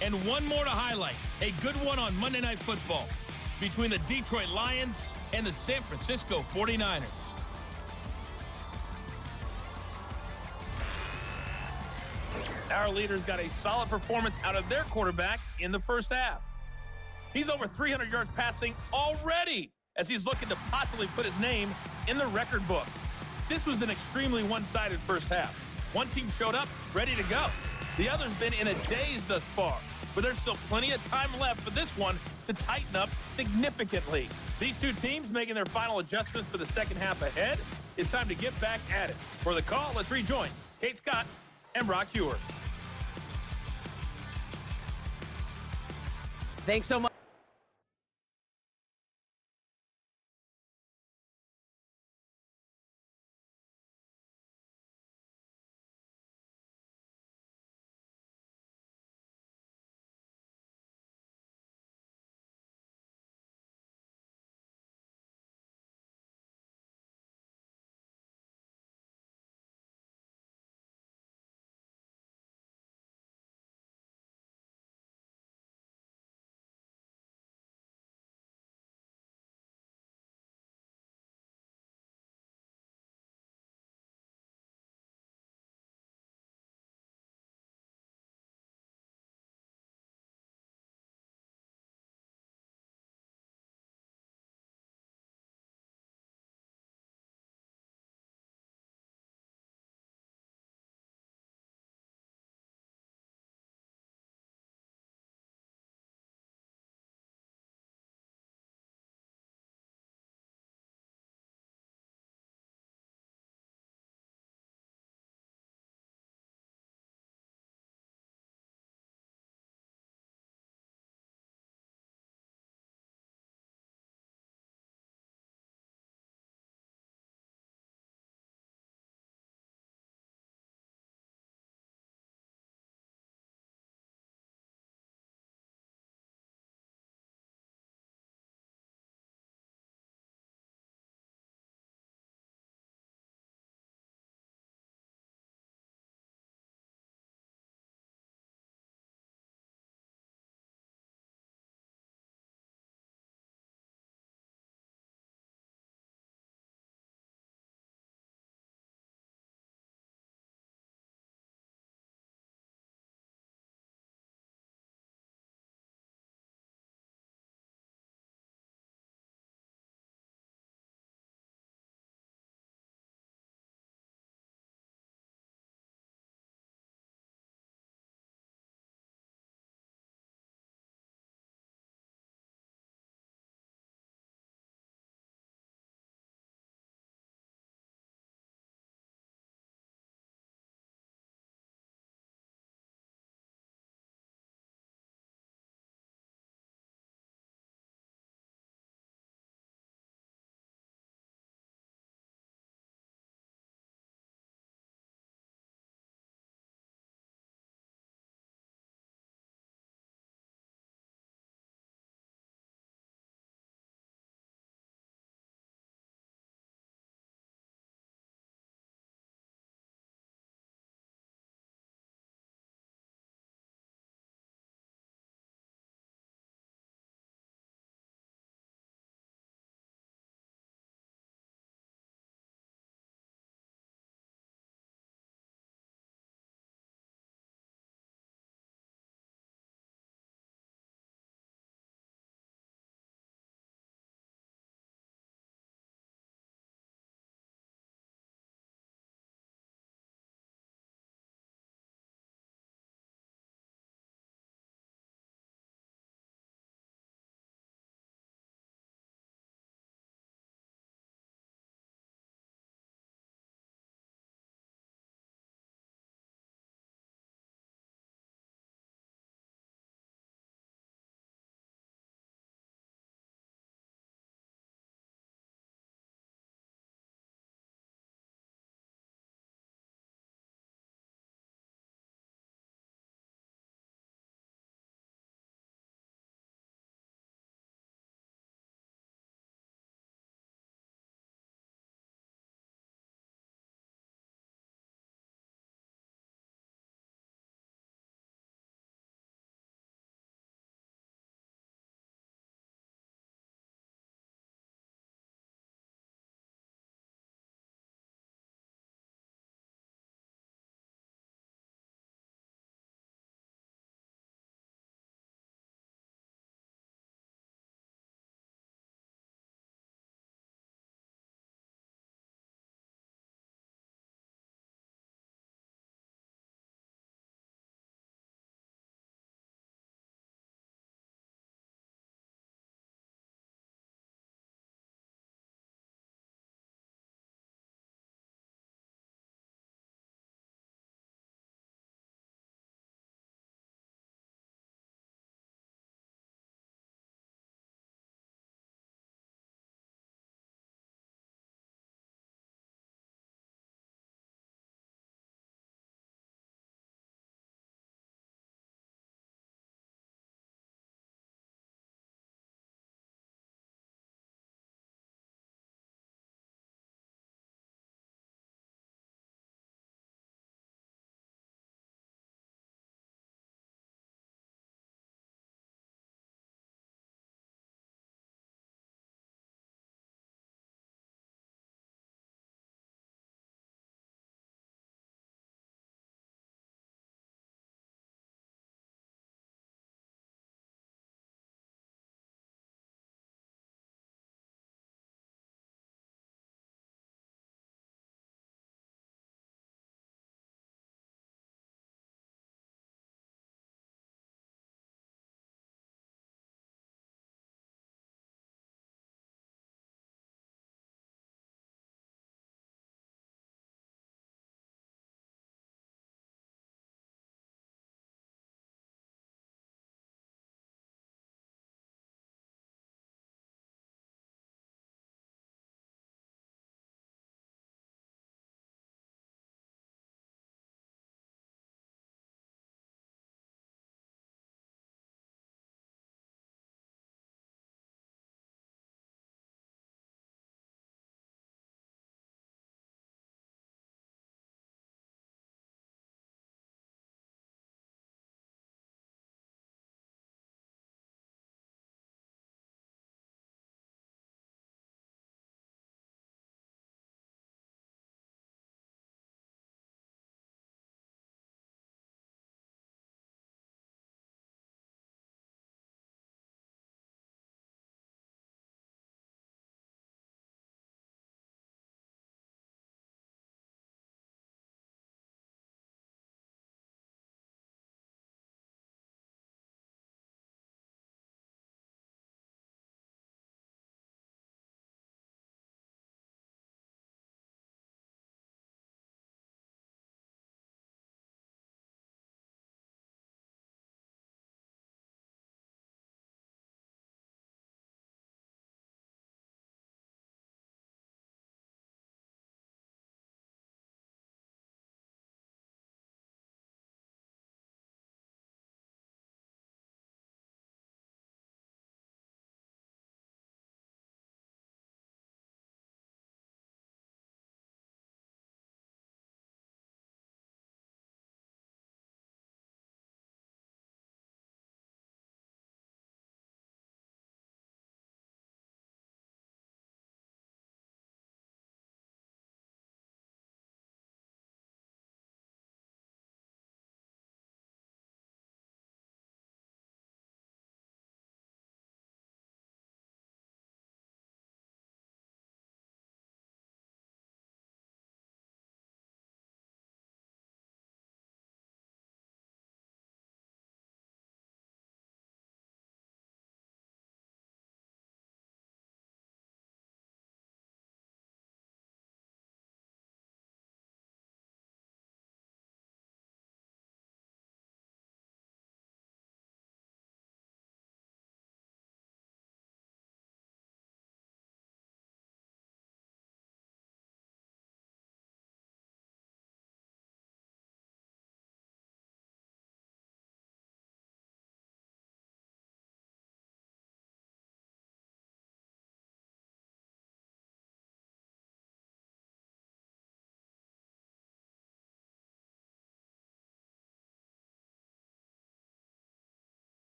And one more to highlight, a good one on Monday Night Football between the Detroit Lions and the San Francisco 49ers. Our leaders got a solid performance out of their quarterback in the first half. He's over 300 yards passing already as he's looking to possibly put his name in the record book. This was an extremely one-sided first half. One team showed up ready to go. The other's been in a daze thus far, but there's still plenty of time left for this one to tighten up significantly. These two teams making their final adjustments for the second half ahead. It's time to get back at it. For the call, let's rejoin Kate Scott and Brock Hewer. Thanks so much.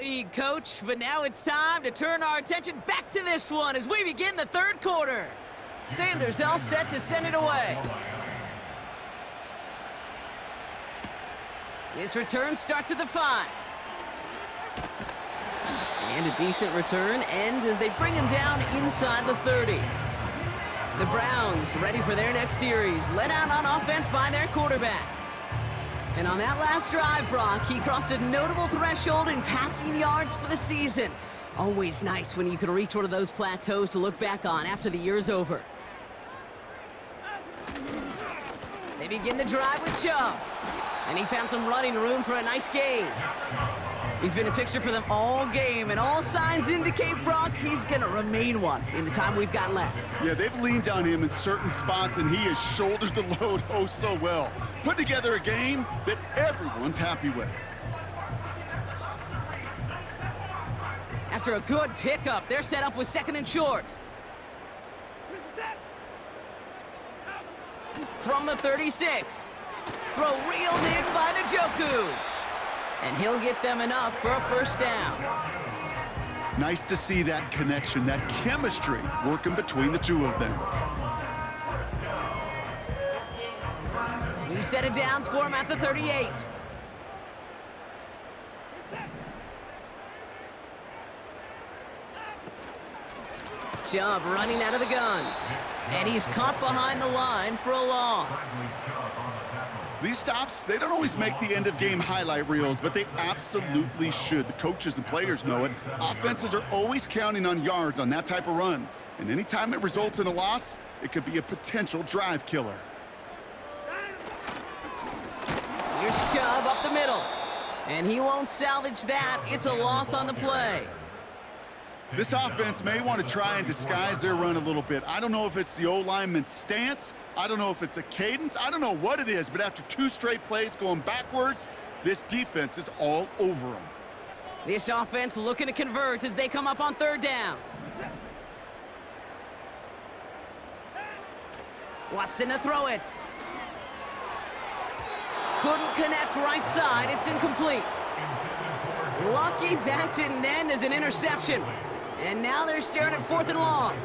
league, Coach, but now it's time to turn our attention back to this one as we begin the third quarter. Sanders all set to send it away. This return starts at the 5. And a decent return ends as they bring him down inside the 30. The Browns ready for their next series, led out on offense by their quarterback. And on that last drive, Brock, he crossed a notable threshold in passing yards for the season. Always nice when you can reach one of those plateaus to look back on after the year's over. They begin the drive with Chubb. And he found some running room for a nice gain. He's been a fixture for them all game, and all signs indicate, Brock, he's going to remain one in the time we've got left. Yeah, they've leaned on him in certain spots, and he has shouldered the load oh so well. Put together a game that everyone's happy with. After a good pickup, they're set up with 2nd and short. From the 36. Throw reeled in by Njoku. And he'll get them enough for a first down. Nice to see that connection, that chemistry working between the two of them. New set of downs for him at the 38. Chubb running out of the gun. And he's caught behind the line for a loss. These stops, they don't always make the end-of-game highlight reels, but they absolutely should. The coaches and players know it. Offenses are always counting on yards on that type of run. And anytime it results in a loss, it could be a potential drive killer. Here's Chubb up the middle. And he won't salvage that. It's a loss on the play. This offense may want to try and disguise their run a little bit. I don't know if it's the O-lineman's stance. I don't know if it's a cadence. I don't know what it is, but after 2 straight plays going backwards, this defense is all over them. This offense looking to convert as they come up on 3rd down. Watson to throw it. Couldn't connect right side. It's incomplete. Lucky that didn't end as an interception. And now they're staring at 4th and long.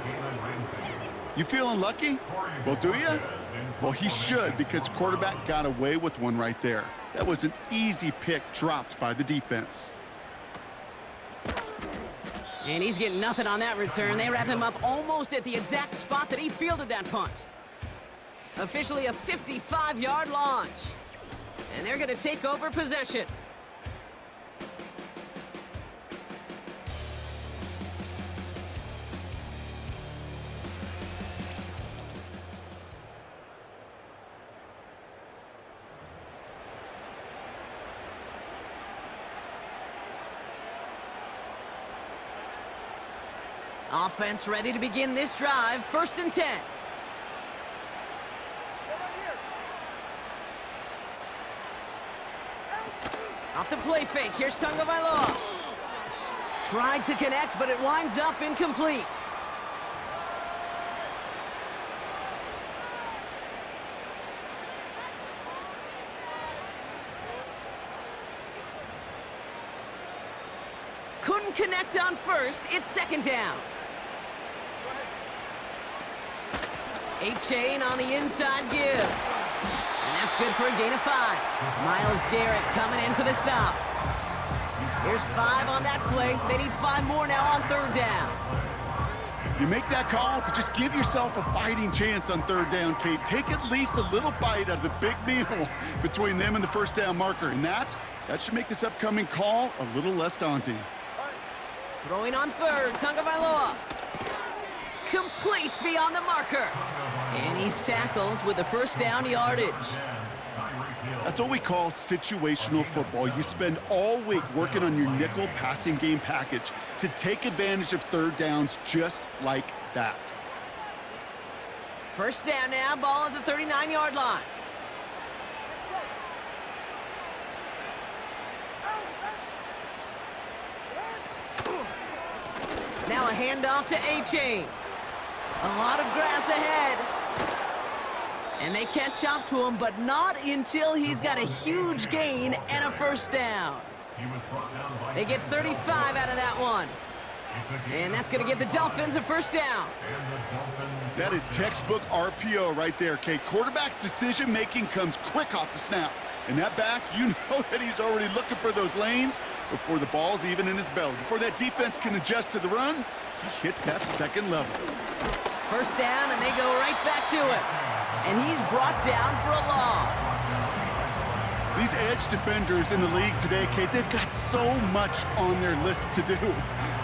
You feeling lucky? Well, do you? Well, he should, because the quarterback got away with one right there. That was an easy pick dropped by the defense. And he's getting nothing on that return. They wrap him up almost at the exact spot that he fielded that punt. Officially a 55-yard launch. And they're going to take over possession. Offense ready to begin this drive. 1st and 10. Off the play fake. Here's Tagovailoa. Tried to connect, but it winds up incomplete. Couldn't connect on 1st. It's 2nd down. A-Chain on the inside give. And that's good for a gain of 5. Myles Garrett coming in for the stop. Here's 5 on that play. They need 5 more now on 3rd down. You make that call to just give yourself a fighting chance on 3rd down, Kate. Take at least a little bite out of the big meal between them and the 1st down marker. And that should make this upcoming call a little less daunting. Throwing on 3rd, Tagovailoa. Complete beyond the marker. And he's tackled with the 1st down yardage. That's what we call situational football. You spend all week working on your nickel passing game package to take advantage of 3rd downs just like that. 1st down now, ball at the 39-yard line. Now a handoff to A-Chain. A lot of grass ahead. And they catch up to him, but not until he's got a huge gain and a 1st down. He was brought down by They get 35 out of that one. And that's going to give the Dolphins a first down. That is textbook RPO right there, Kate. Quarterback's decision-making comes quick off the snap. And that back, you know that he's already looking for those lanes before the ball's even in his belly. Before that defense can adjust to the run, he hits that second level. First down, and they go right back to it. And he's brought down for a loss. These edge defenders in the league today, Kate, they've got so much on their list to do.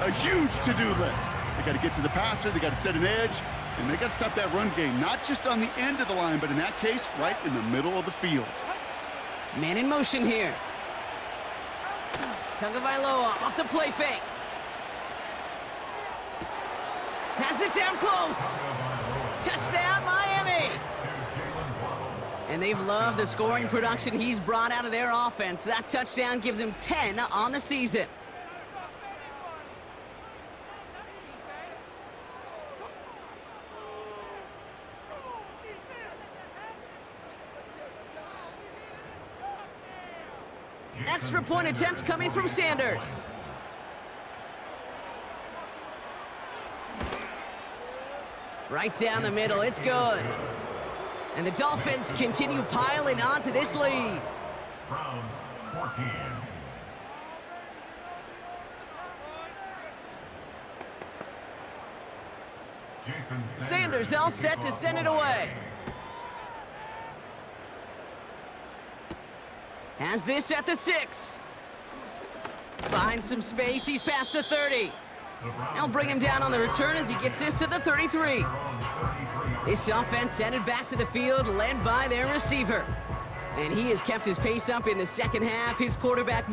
A huge to-do list. They got to get to the passer, they got to set an edge, and they got to stop that run game, not just on the end of the line, but in that case, right in the middle of the field. Man in motion here. Tagovailoa off the play fake. Has it down close. Touchdown, Miami. And they've loved the scoring production he's brought out of their offense. That touchdown gives him 10 on the season. Extra point attempt coming from Sanders. Right down the middle, it's good. And the Dolphins continue piling onto this lead. Browns 14. Sanders all set to send it away. Has this at the 6. Finds some space, he's past the 30. They'll bring him down on the return as he gets this to the 33. This offense headed back to the field, led by their receiver. And he has kept his pace up in the second half. His quarterback...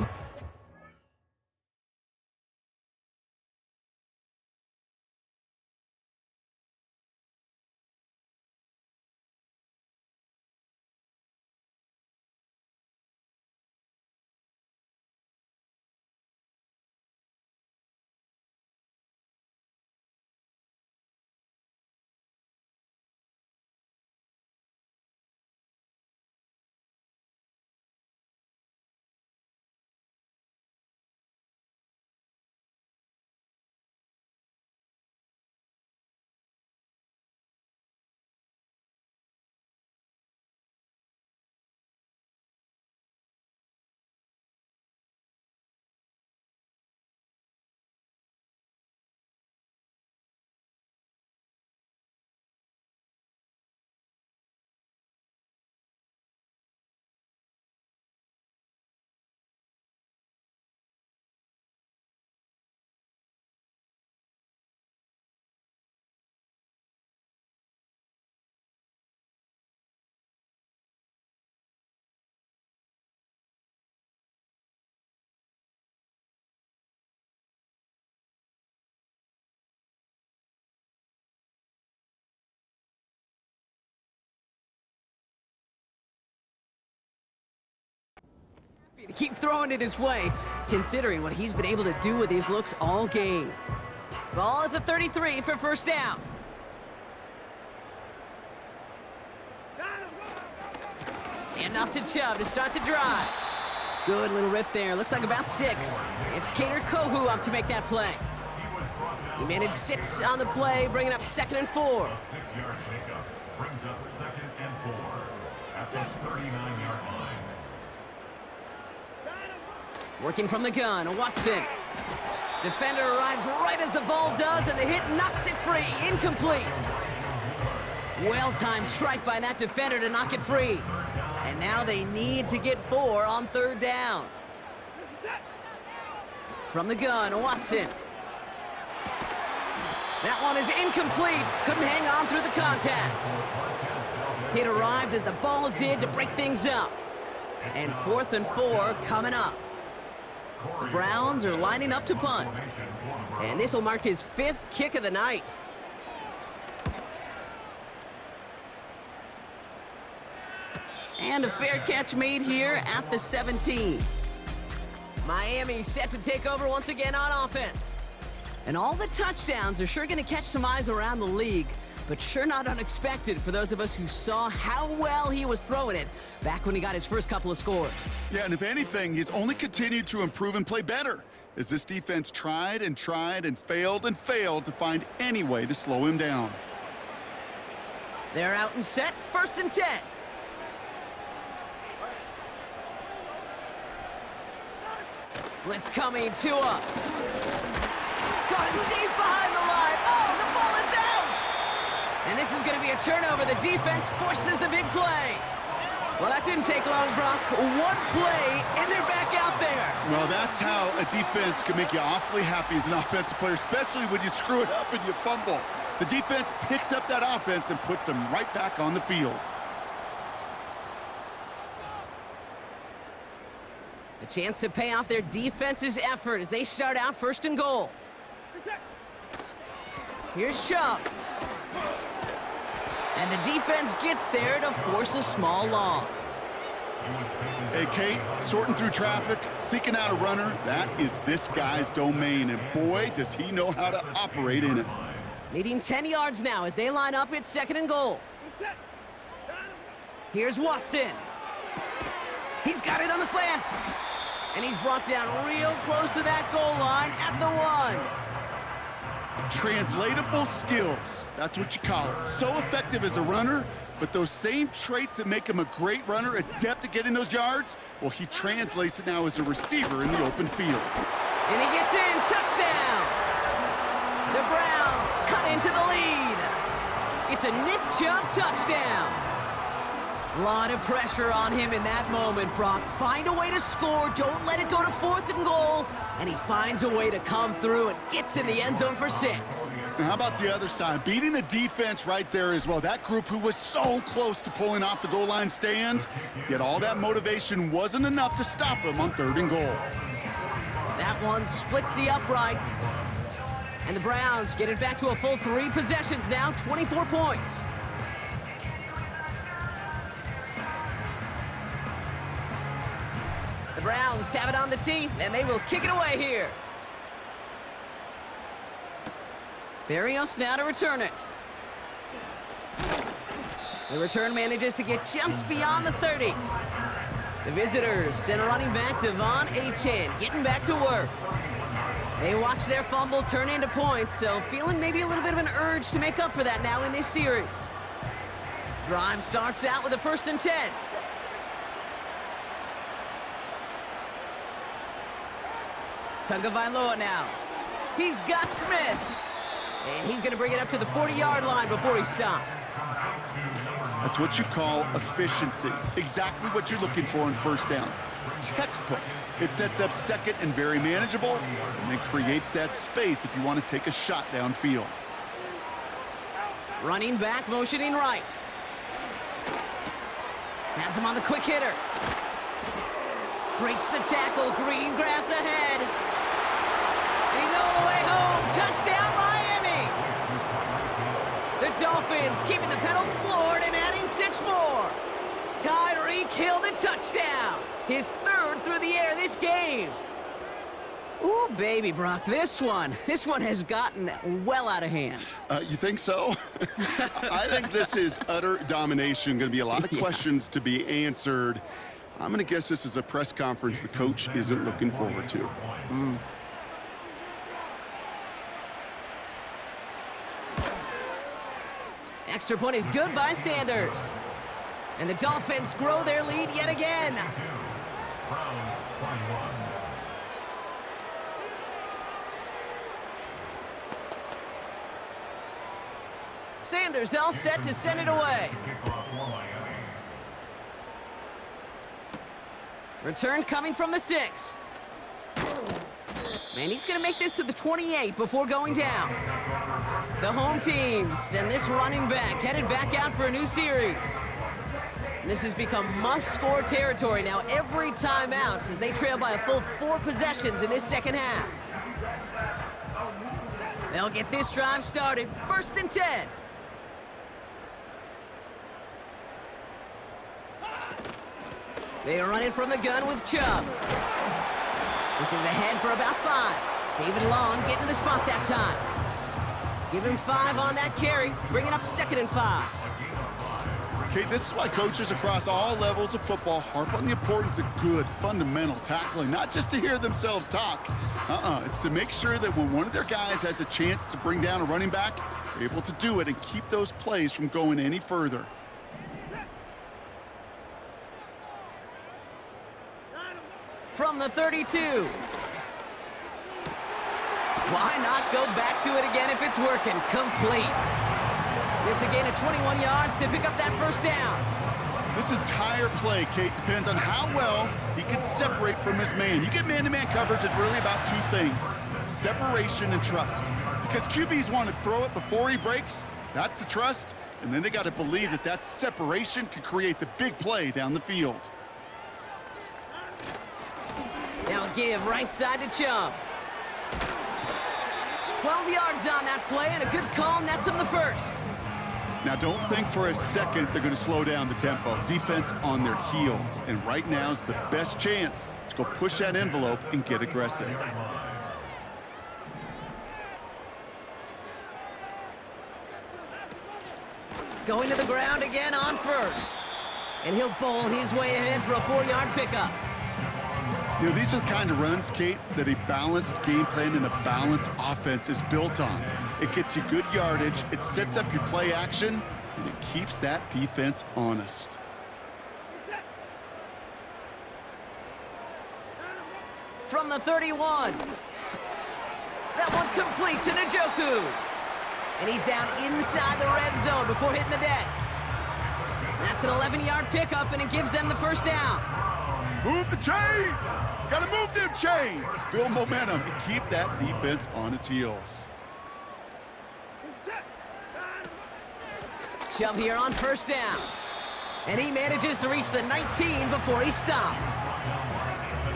to keep throwing it his way, considering what he's been able to do with his looks all game. Ball at the 33 for first down. Enough to Chubb to start the drive. Good little rip there. Looks like about 6. It's Kader Kohu up to make that play. He managed 6 on the play, bringing up 2nd and 4. 6-yard pickup brings up 2nd and 4 at the 39-yard line. Working from the gun, Watson. Defender arrives right as the ball does, and the hit knocks it free. Incomplete. Well-timed strike by that defender to knock it free. And now they need to get 4 on 3rd down. From the gun, Watson. That one is incomplete. Couldn't hang on through the contact. Hit arrived as the ball did to break things up. And 4th and 4 coming up. The Browns are lining up to punt. And this will mark his 5th kick of the night. And a fair catch made here at the 17. Miami set to take over once again on offense. And all the touchdowns are sure going to catch some eyes around the league. but sure not unexpected for those of us who saw how well he was throwing it back when he got his first couple of scores. Yeah, and if anything, he's only continued to improve and play better as this defense tried and failed to find any way to slow him down. They're out and set, 1st and 10. Blitz coming, Tua. Got him deep behind the line. Oh, the ball is out! And this is going to be a turnover. The defense forces the big play. Well, that didn't take long, Brock. One play, and they're back out there. Well, that's how a defense can make you awfully happy as an offensive player, especially when you screw it up and you fumble. The defense picks up that offense and puts them right back on the field. A chance to pay off their defense's effort as they start out 1st and goal. Here's Chubb. And the defense gets there to force a small loss. Hey, Kate, sorting through traffic, seeking out a runner, that is this guy's domain, and boy, does he know how to operate in it. Needing 10 yards now as they line up at 2nd and goal. Here's Watson. He's got it on the slant. And he's brought down real close to that goal line at the 1. Translatable skills, that's what you call it. So effective as a runner, but those same traits that make him a great runner, adept at getting those yards, well, he translates it now as a receiver in the open field. And he gets in, touchdown! The Browns cut into the lead. It's a Nick Chubb touchdown. A lot of pressure on him in that moment, Brock. Find a way to score, don't let it go to 4th and goal, and he finds a way to come through and gets in the end zone for 6. And how about the other side? Beating the defense right there as well. That group who was so close to pulling off the goal line stand, yet all that motivation wasn't enough to stop him on 3rd and goal. That one splits the uprights. And the Browns get it back to a full 3 possessions now, 24 points. The Browns have it on the tee, and they will kick it away here. Barrios now to return it. The return manages to get just beyond the 30. The visitors send running back Devon Achane getting back to work. They watch their fumble turn into points, so feeling maybe a little bit of an urge to make up for that now in this series. Drive starts out with a 1st and 10. Tagovailoa now. He's got Smith. And he's going to bring it up to the 40-yard line before he stops. That's what you call efficiency. Exactly what you're looking for in 1st down. Textbook. It sets up 2nd and very manageable, and then creates that space if you want to take a shot downfield. Running back, motioning right. Has him on the quick hitter. Breaks the tackle, green grass ahead. And he's all the way home. Touchdown, Miami! The Dolphins keeping the pedal floored and adding 6 more. Tyreek Hill the touchdown. His 3rd through the air this game. Ooh, baby, Brock, this one has gotten well out of hand. You think so? I think this is utter domination. Going to be a lot of questions to be answered. I'm going to guess this is a press conference the coach isn't looking forward to. Extra point is good by Sanders. And the Dolphins grow their lead yet again. Sanders all set to send it away. Return coming from the 6. And he's going to make this to the 28 before going down. The home teams and this running back headed back out for a new series. This has become must-score territory now every time out as they trail by a full 4 possessions in this 2nd half. They'll get this drive started. 1st and 10. They are running from the gun with Chubb. This is ahead for about 5. David Long getting to the spot that time. Give him 5 on that carry, bringing up 2nd and 5. Okay, this is why coaches across all levels of football harp on the importance of good, fundamental tackling, not just to hear themselves talk. It's to make sure that when one of their guys has a chance to bring down a running back, they're able to do it and keep those plays from going any further. From the 32. Why not go back to it again if it's working? Complete. It's a gain of 21 yards to pick up that first down. This entire play, Kate, depends on how well he can separate from his man. You get man-to-man coverage, it's really about 2 things, separation and trust. Because QBs want to throw it before he breaks, that's the trust, and then they got to believe that that separation can create the big play down the field. Now give right side to Chubb. 12 yards on that play, and a good call nets him the first. Now, don't think for a second they're going to slow down the tempo. Defense on their heels, and right now is the best chance to go push that envelope and get aggressive. Going to the ground again on first. And he'll bowl his way ahead for a 4-yard pickup. You know, these are the kind of runs, Kate, that a balanced game plan and a balanced offense is built on. It gets you good yardage, it sets up your play action, and it keeps that defense honest. From the 31. That one complete to Njoku. And he's down inside the red zone before hitting the deck. That's an 11-yard pickup, and it gives them the first down. Move the chains! Gotta move them chains! Build momentum and keep that defense on its heels. Chubb here on first down. And he manages to reach the 19 before he stopped.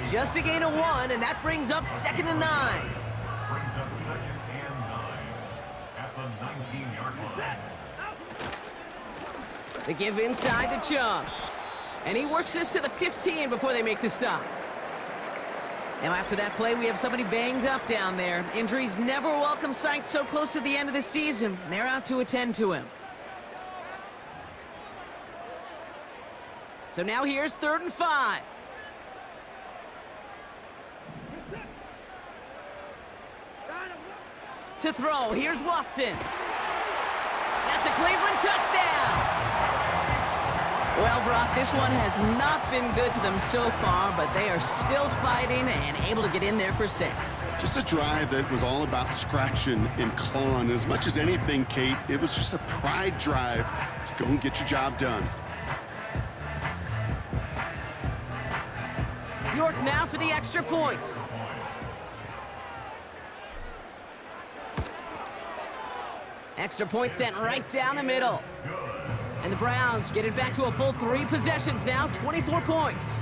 Just a gain of 1, and that brings up 2nd and 9. Brings up 2nd and 9 at the 19-yard line. They give inside to Chubb. And he works this to the 15 before they make the stop. Now after that play, we have somebody banged up down there. Injuries never a welcome sight so close to the end of the season. They're out to attend to him. So now here's 3rd and 5. To throw, here's Watson. That's a Cleveland touchdown. Well, Brock, this one has not been good to them so far, but they are still fighting and able to get in there for 6. Just a drive that was all about scratching and clawing. As much as anything, Kate, it was just a pride drive to go and get your job done. York now for the extra point. Extra point sent right down the middle. And the Browns get it back to a full 3 possessions now, 24 points.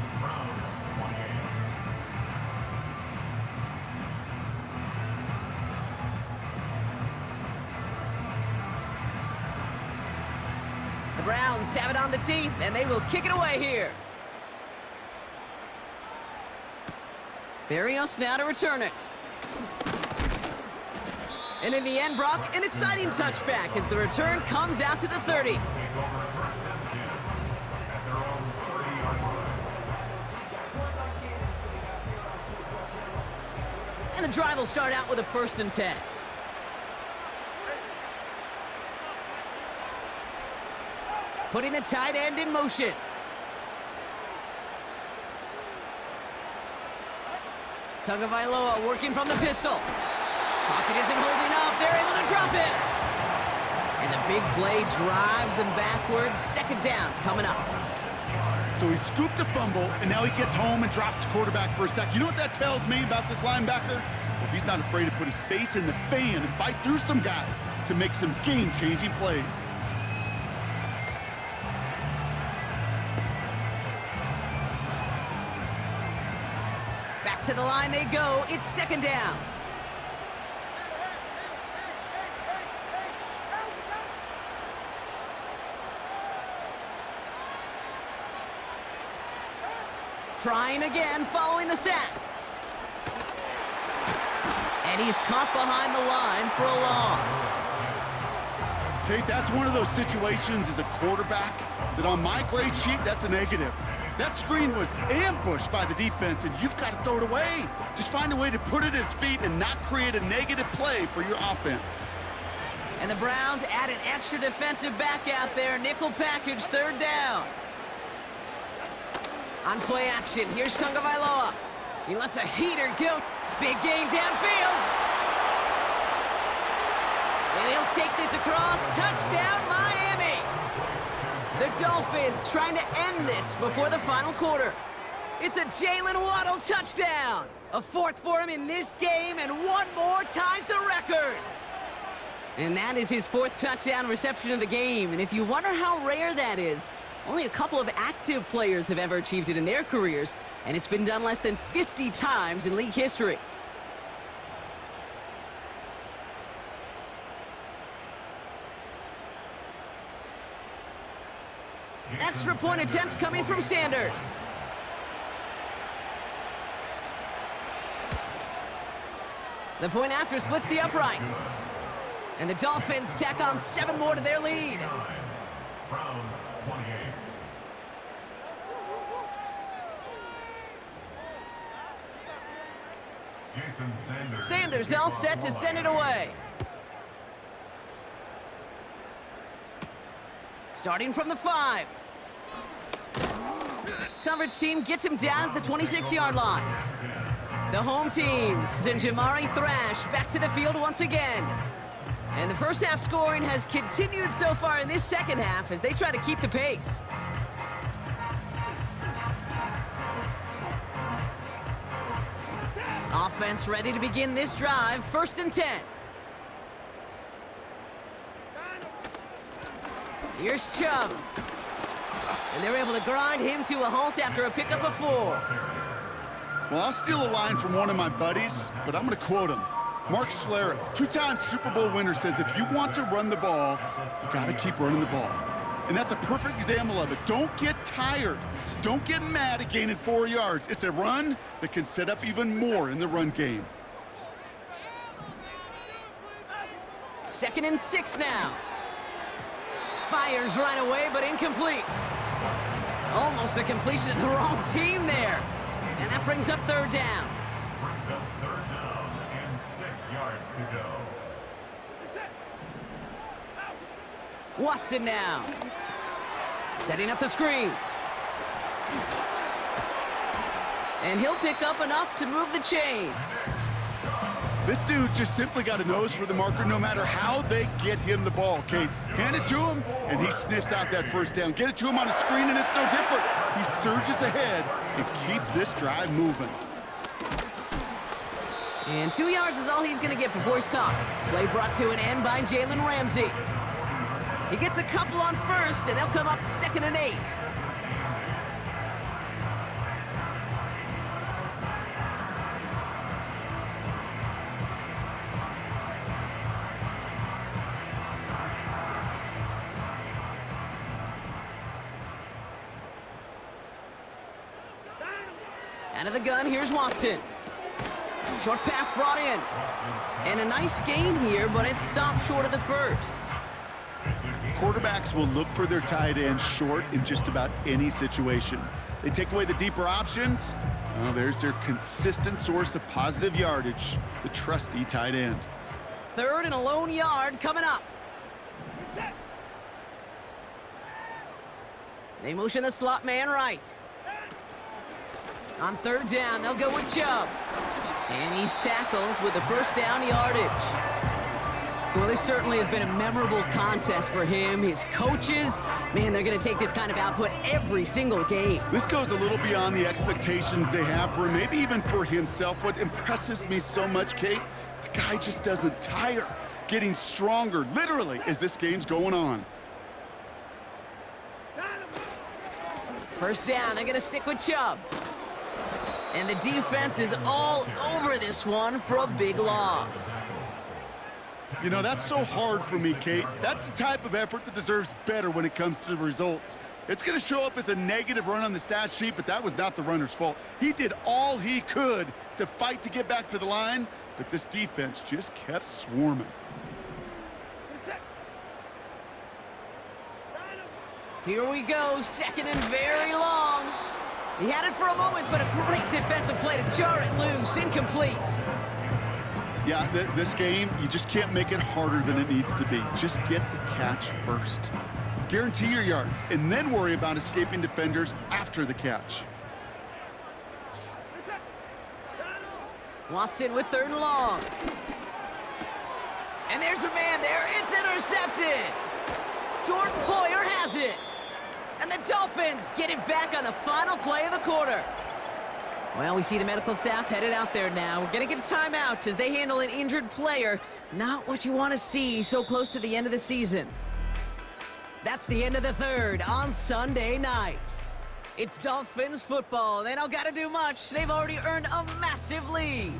The Browns have it on the tee, and they will kick it away here. Barrios now to return it. And in the end, Brock, an exciting touchback as the return comes out to the 30. And the drive will start out with a 1st and 10. Putting the tight end in motion. Tagovailoa working from the pistol. Pocket isn't holding up. They're able to drop it. And the big play drives them backwards. 2nd down coming up. So he scooped a fumble, and now he gets home and drops the quarterback for a sack. You know what that tells me about this linebacker? Well, he's not afraid to put his face in the fan and fight through some guys to make some game-changing plays. Back to the line they go. It's 2nd down. Trying again, following the sack. And he's caught behind the line for a loss. Kate, that's one of those situations as a quarterback that on my grade sheet, that's a negative. That screen was ambushed by the defense, and you've got to throw it away. Just find a way to put it at his feet and not create a negative play for your offense. And the Browns add an extra defensive back out there. Nickel package, 3rd down. On play action, here's Tagovailoa. He lets a heater go. Big gain downfield. And he'll take this across. Touchdown, Miami. The Dolphins trying to end this before the final quarter. It's a Jalen Waddle touchdown. A 4th for him in this game, and one more ties the record. And that is his 4th touchdown reception of the game. And if you wonder how rare that is, only a couple of active players have ever achieved it in their careers, and it's been done less than 50 times in league history. Extra point attempt coming from Sanders. The point after splits the uprights. And the Dolphins tack on 7 more to their lead. Browns 28. Jason Sanders. Sanders all set to send it away. Starting from the 5. Coverage team gets him down at the 26-yard line. The home team send Jamari Thrash back to the field once again. And the first half scoring has continued so far in this second half as they try to keep the pace. Offense ready to begin this drive, 1st and 10. Here's Chubb. And they're able to grind him to a halt after a pickup of 4. Well, I'll steal a line from one of my buddies, but I'm going to quote him. Mark Schlereth, 2-time Super Bowl winner, says if you want to run the ball, you got to keep running the ball. And that's a perfect example of it. Don't get tired. Don't get mad at gaining 4 yards. It's a run that can set up even more in the run game. 2nd and 6 now. Fires right away, but incomplete. Almost a completion of the wrong team there. And that brings up 3rd down. Brings up 3rd down and 6 yards to go. Watson now. Setting up the screen. And he'll pick up enough to move the chains. This dude's just simply got a nose for the marker no matter how they get him the ball, Kate. Hand it to him, and he sniffs out that 1st down. Get it to him on a screen, and it's no different. He surges ahead and keeps this drive moving. And 2 yards is all he's going to get before he's caught. Play brought to an end by Jalen Ramsey. He gets a couple on 1st, and they'll come up 2nd and 8. Out of the gun, here's Watson. Short pass brought in. And a nice gain here, but it stopped short of the 1st. Quarterbacks will look for their tight end short in just about any situation. They take away the deeper options. Well, there's their consistent source of positive yardage, the trusty tight end. 3rd and a lone yard coming up. They motion the slot man right. On 3rd down, they'll go with Chubb. And he's tackled with the 1st down yardage. Well, this certainly has been a memorable contest for him. His coaches, man, they're going to take this kind of output every single game. This goes a little beyond the expectations they have for him, maybe even for himself. What impresses me so much, Kate, the guy just doesn't tire, getting stronger, literally, as this game's going on. 1st down, they're going to stick with Chubb. And the defense is all over this one for a big loss. You know, that's so hard for me, Kate. That's the type of effort that deserves better when it comes to the results. It's going to show up as a negative run on the stat sheet, but that was not the runner's fault. He did all he could to fight to get back to the line, but this defense just kept swarming. Here we go, second and very long. He had it for a moment, but a great defensive play to jar it loose, incomplete. Yeah, this game, you just can't make it harder than it needs to be. Just get the catch first. Guarantee your yards, and then worry about escaping defenders after the catch. Watson with third and long. And there's a man there. It's intercepted. Jordan Poyer has it. And the Dolphins get it back on the final play of the quarter. Well, we see the medical staff headed out there now. We're going to get a timeout as they handle an injured player. Not what you want to see so close to the end of the season. That's the end of the third on Sunday night. It's Dolphins football. They don't got to do much. They've already earned a massive lead.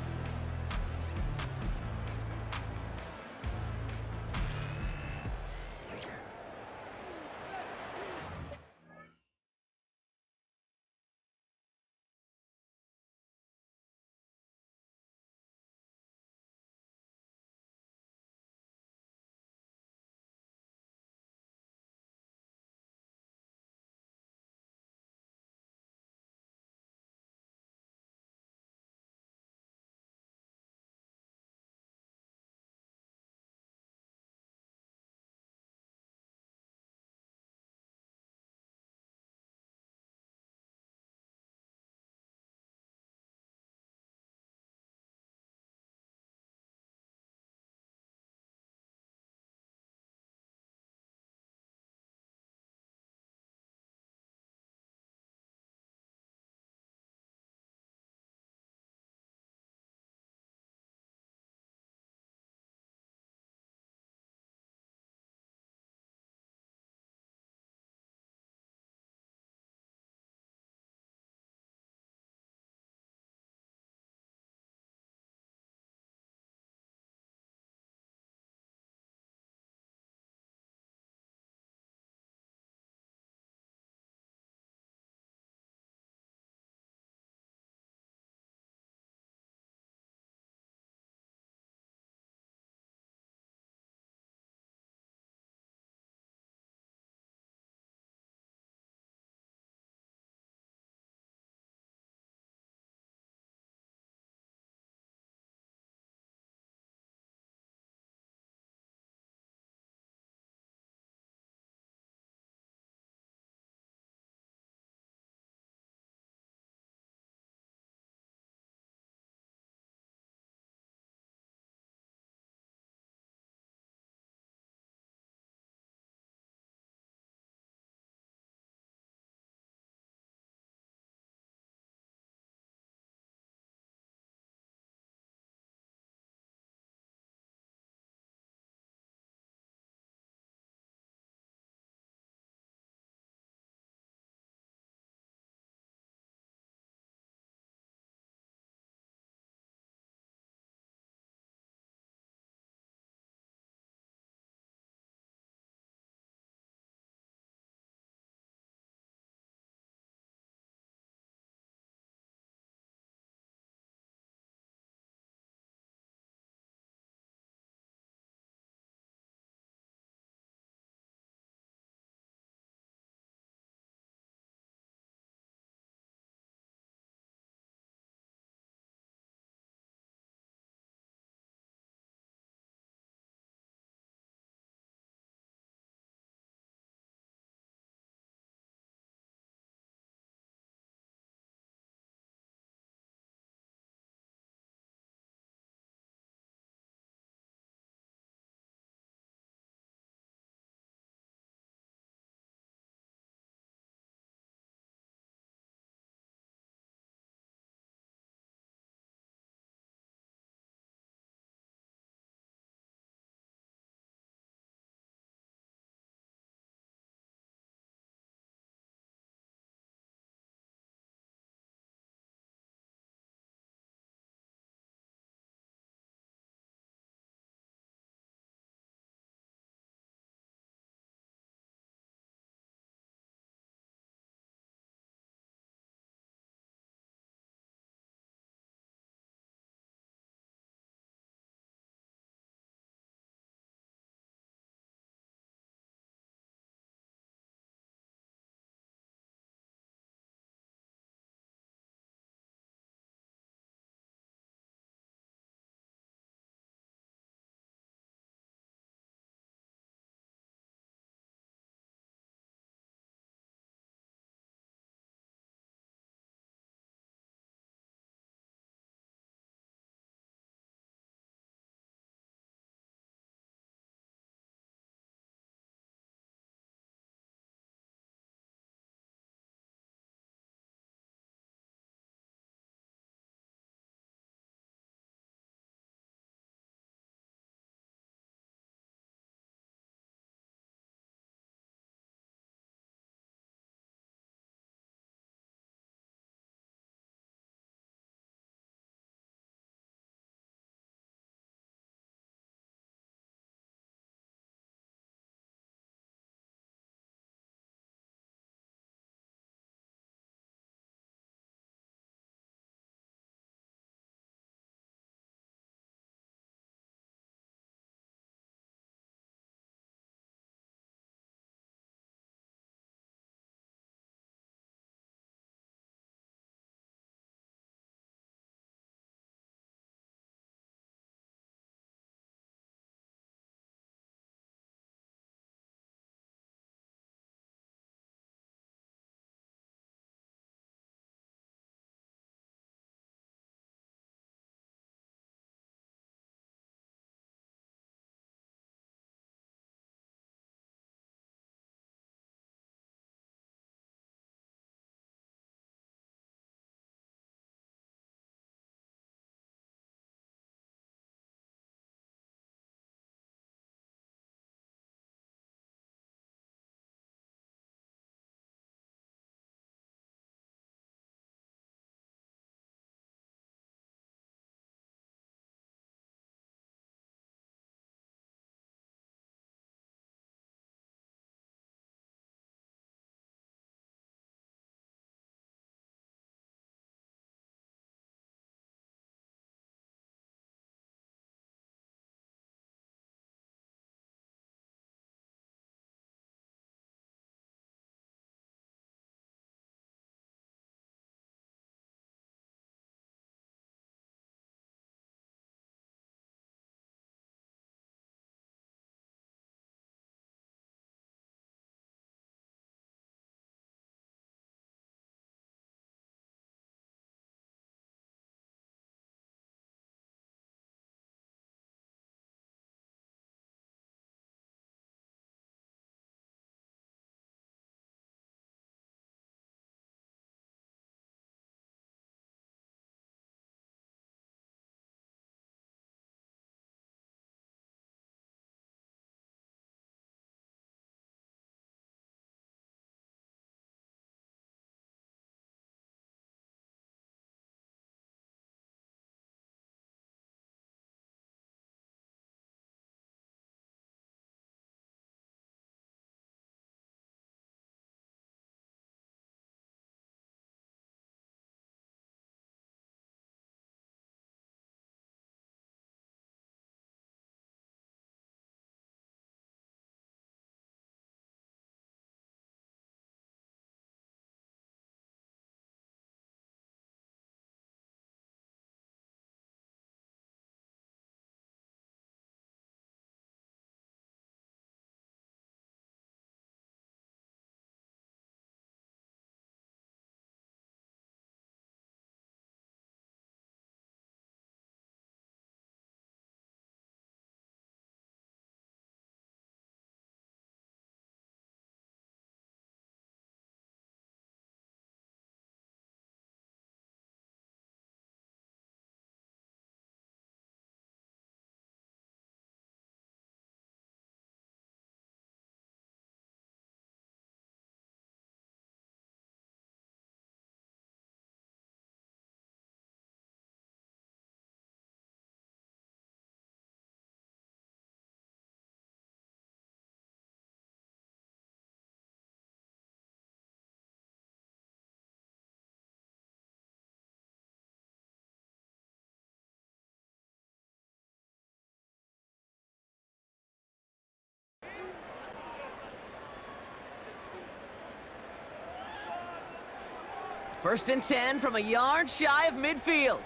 First and 10 from a yard shy of midfield.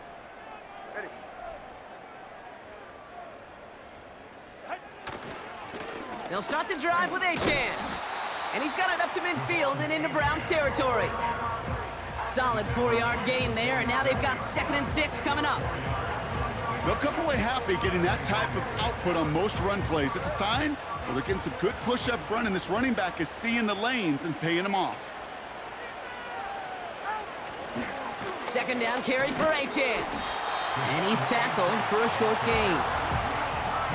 They'll start the drive with Achan. And he's got it up to midfield and into Browns territory. Solid 4-yard gain there, and now they've got 2nd and 6 coming up. They'll come away happy getting that type of output on most run plays. It's a sign well, they're getting some good push up front, and this running back is seeing the lanes and paying them off. 2nd down carry for Achan. And he's tackled for a short gain.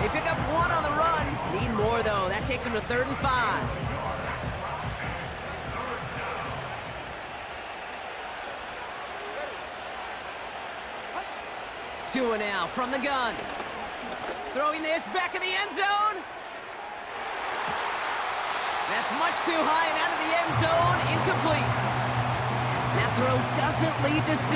They pick up 1 on the run. Need more, though. That takes them to 3rd and 5. Tua now from the gun. Throwing this back in the end zone. That's much too high and out of the end zone. Incomplete. That throw doesn't lead to 6.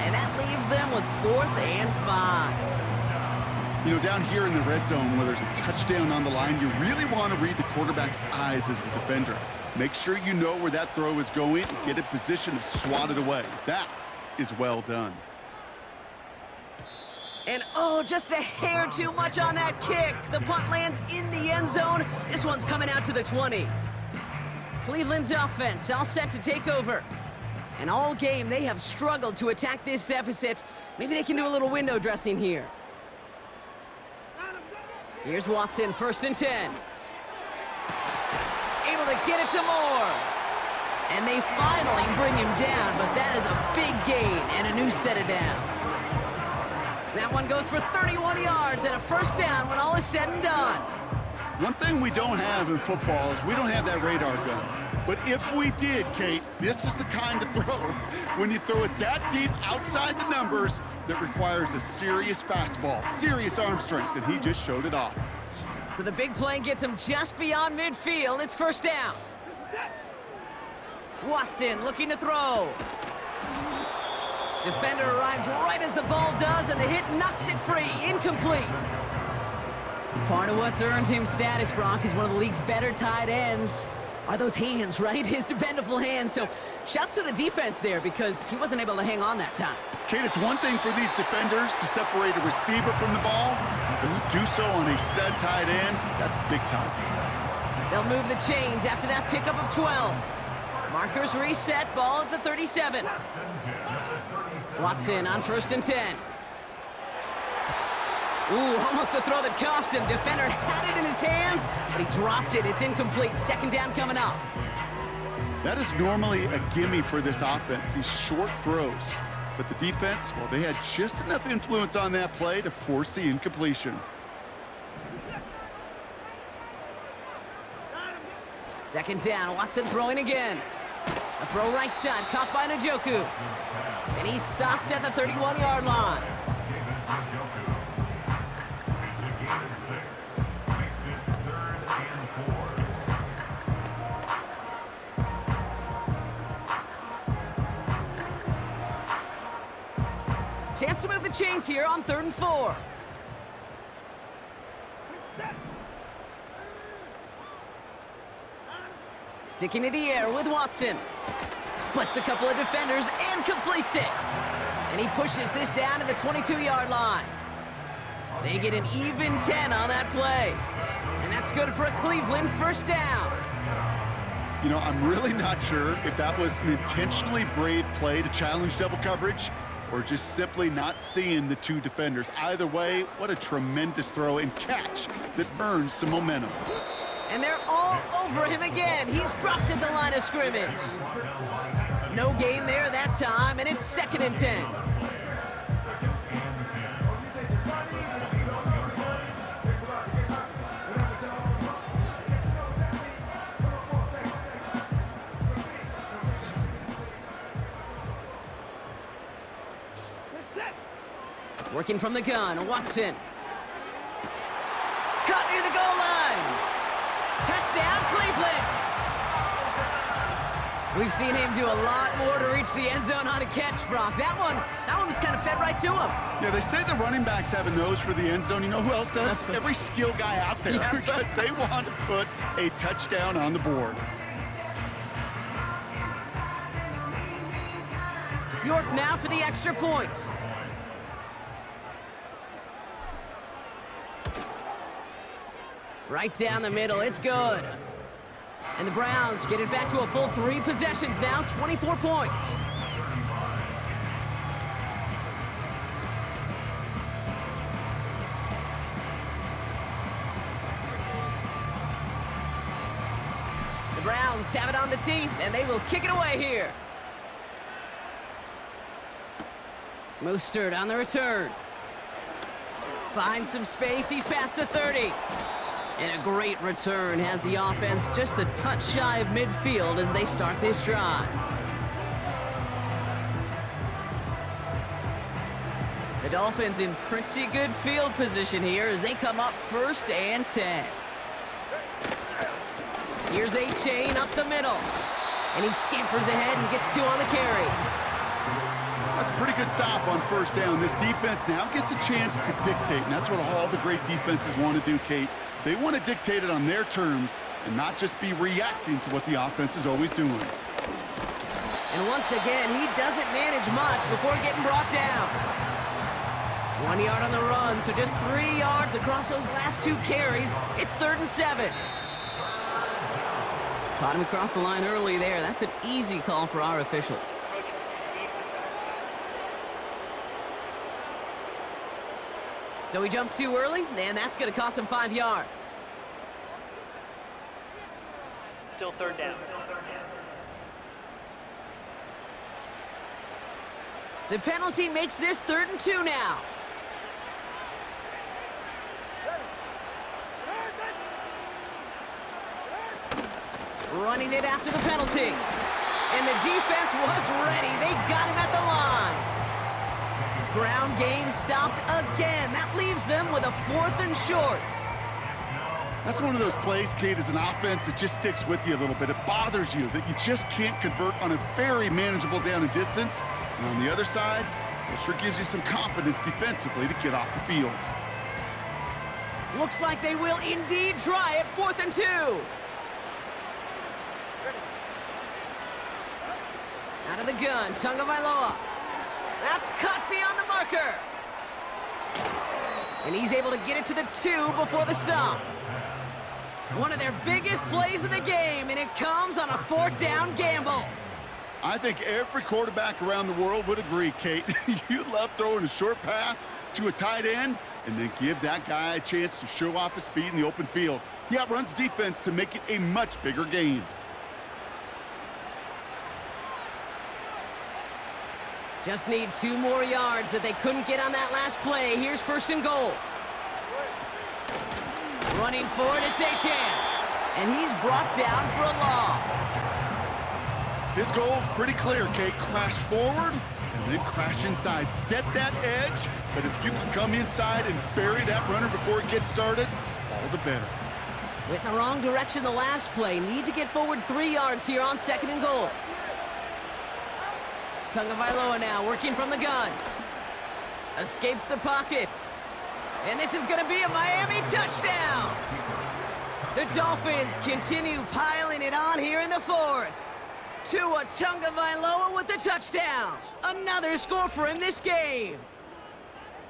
And that leaves them with 4th and 5. You know, down here in the red zone where there's a touchdown on the line, you really want to read the quarterback's eyes as a defender. Make sure you know where that throw is going and get in position to swat it away. That is well done. And oh, just a hair too much on that kick. The punt lands in the end zone. This one's coming out to the 20. Cleveland's offense all set to take over. And all game, they have struggled to attack this deficit. Maybe they can do a little window dressing here. Here's Watson, 1st and 10. Able to get it to Moore. And they finally bring him down, but that is a big gain and a new set of downs. That one goes for 31 yards and a 1st down when all is said and done. One thing we don't have in football is we don't have that radar gun. But if we did, Kate, this is the kind of throw, when you throw it that deep outside the numbers, that requires a serious fastball, serious arm strength, and he just showed it off. So the big play gets him just beyond midfield. It's 1st down. Watson looking to throw. Defender arrives right as the ball does, and the hit knocks it free. Incomplete. Part of what's earned him status, Brock, is one of the league's better tight ends. Are those hands, right? His dependable hands. So shouts to the defense there because he wasn't able to hang on that time. Kate, it's one thing for these defenders to separate a receiver from the ball, but to do so on a stud tight end, that's big time. They'll move the chains after that pickup of 12. Markers reset, ball at the 37. Watson on 1st and 10. Ooh, almost a throw that cost him. Defender had it in his hands, but he dropped it. It's incomplete. 2nd down coming up. That is normally a gimme for this offense, these short throws. But the defense, well, they had just enough influence on that play to force the incompletion. 2nd down, Watson throwing again. A throw right side, caught by Njoku. And he's stopped at the 31-yard line. Chance to move the chains here on 3rd and 4. Sticking to the air with Watson. Splits a couple of defenders and completes it. And he pushes this down to the 22-yard line. They get an even 10 on that play. And that's good for a Cleveland 1st down. You know, I'm really not sure if that was an intentionally brave play to challenge double coverage or just simply not seeing the 2 defenders. Either way, what a tremendous throw and catch that earns some momentum. And they're all over him again. He's dropped at the line of scrimmage. No gain there that time, and it's 2nd and 10. Working from the gun, Watson. Caught near the goal line. Touchdown, Cleveland. We've seen him do a lot more to reach the end zone on a catch, Brock. That one was kind of fed right to him. Yeah, they say the running backs have a nose for the end zone. You know who else does? Every skill guy out there, because they want to put a touchdown on the board. York now for the extra point. Right down the middle, it's good. And the Browns get it back to a full 3 possessions now, 24 points. The Browns have it on the tee, and they will kick it away here. Mostert on the return. Finds some space, he's past the 30. And a great return has the offense just a touch shy of midfield as they start this drive. The Dolphins in pretty good field position here as they come up 1st and 10. Here's A-Chain up the middle. And he scampers ahead and gets 2 on the carry. That's a pretty good stop on 1st down. This defense now gets a chance to dictate, and that's what all the great defenses want to do, Kate. They want to dictate it on their terms and not just be reacting to what the offense is always doing. And once again, he doesn't manage much before getting brought down. 1 yard on the run, so just 3 yards across those last 2 carries. It's 3rd and 7. Caught him across the line early there. That's an easy call for our officials. So he jumped too early, and that's going to cost him 5 yards. Still 3rd down. The penalty makes this 3rd and 2 now. Running it after the penalty. And the defense was ready. They got him at the line. Ground game stopped again. That leaves them with a 4th and short. That's one of those plays, Kate, as an offense that just sticks with you a little bit. It bothers you that you just can't convert on a very manageable down and distance. And on the other side, it sure gives you some confidence defensively to get off the field. Looks like they will indeed try it. 4th and 2. Out of the gun, Tagovailoa. That's cut beyond the marker. And he's able to get it to the 2 before the stop. One of their biggest plays of the game, and it comes on a 4th down gamble. I think every quarterback around the world would agree, Kate. You love throwing a short pass to a tight end and then give that guy a chance to show off his speed in the open field. He outruns defense to make it a much bigger game. Just need 2 more yards that they couldn't get on that last play. Here's 1st and goal. Running forward, it's A-Chan. And he's brought down for a loss. His goal is pretty clear, Kate. Crash forward and then crash inside. Set that edge, but if you can come inside and bury that runner before it gets started, all the better. Went in the wrong direction the last play. Need to get forward 3 yards here on 2nd and goal. Tagovailoa now working from the gun. Escapes the pocket. And this is going to be a Miami touchdown. The Dolphins continue piling it on here in the 4th. Tua Tagovailoa with the touchdown. Another score for him this game.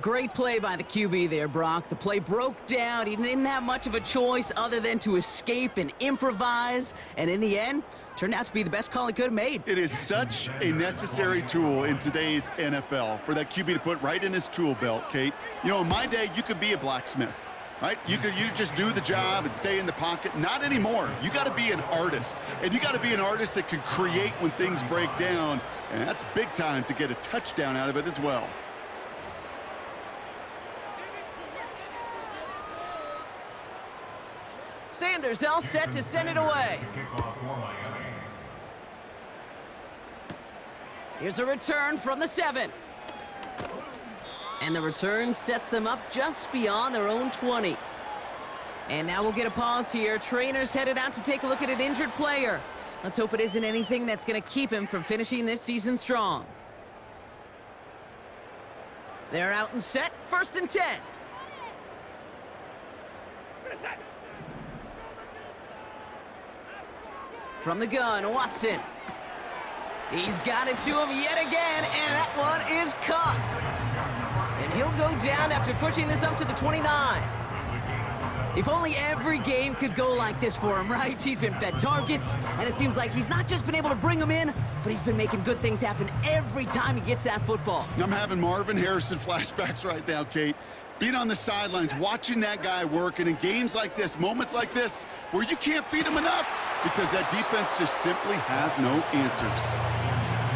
Great play by the QB there, Brock. The play broke down. He didn't have much of a choice other than to escape and improvise. And in the end, turned out to be the best call he could have made. It is such a necessary tool in today's NFL for that QB to put right in his tool belt, Kate. You know, in my day, you could be a blacksmith, right? You just do the job and stay in the pocket. Not anymore. You got to be an artist. And you got to be an artist that can create when things break down. And that's big time to get a touchdown out of it as well. Sanders all set to send it away. Here's a return from the 7. And the return sets them up just beyond their own 20. And now we'll get a pause here. Trainers headed out to take a look at an injured player. Let's hope it isn't anything that's going to keep him from finishing this season strong. They're out and set. 1st and 10. From the gun, Watson. He's got it to him yet again, and that one is caught. And he'll go down after pushing this up to the 29. If only every game could go like this for him, right? He's been fed targets, and it seems like he's not just been able to bring them in, but he's been making good things happen every time he gets that football. I'm having Marvin Harrison flashbacks right now, Kate. Being on the sidelines, watching that guy work, and in games like this, moments like this, where you can't feed him enough because that defense just simply has no answers.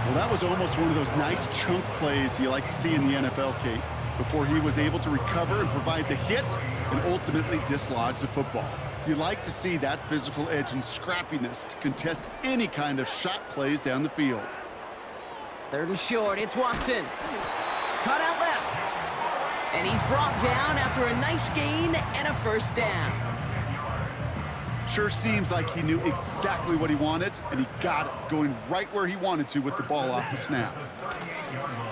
Well, that was almost one of those nice chunk plays you like to see in the NFL, Kate, before he was able to recover and provide the hit and ultimately dislodge the football. You like to see that physical edge and scrappiness to contest any kind of shot plays down the field. 3rd and short, it's Watson. Cut out left. And he's brought down after a nice gain and a 1st down. Sure seems like he knew exactly what he wanted, and he got it, going right where he wanted to with the ball off the snap.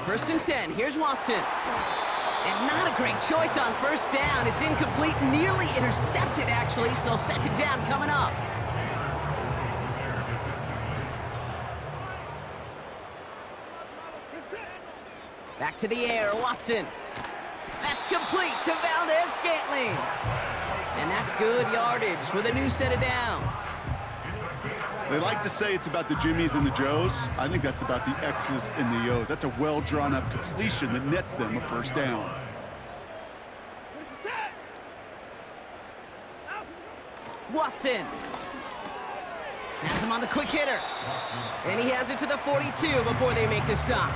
1st and 10, here's Watson. And not a great choice on 1st down. It's incomplete, nearly intercepted, actually, so 2nd down coming up. Back to the air, Watson. That's complete to Valdez-Scantling. And that's good yardage with a new set of downs. They like to say it's about the Jimmies and the Joes. I think that's about the X's and the O's. That's a well-drawn-up completion that nets them a 1st down. Watson. Has him on the quick hitter. And he has it to the 42 before they make the stop.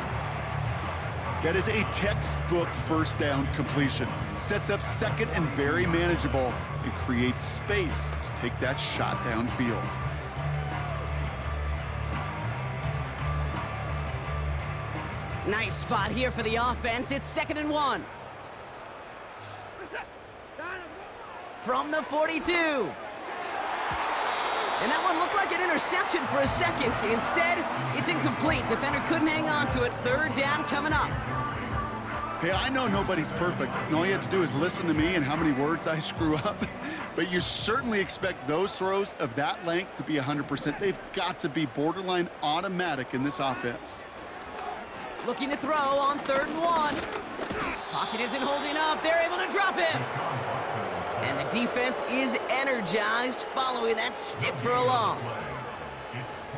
That is a textbook 1st down completion. Sets up 2nd and very manageable and creates space to take that shot downfield. Nice spot here for the offense. It's 2nd and 1. From the 42. And that one looked like an interception for a second. Instead, it's incomplete. Defender couldn't hang on to it. 3rd down coming up. Hey, I know nobody's perfect, and all you have to do is listen to me and how many words I screw up. But you certainly expect those throws of that length to be 100%. They've got to be borderline automatic in this offense. Looking to throw on 3rd and 1. Pocket isn't holding up. They're able to drop him. And the defense is energized following that stick for a loss.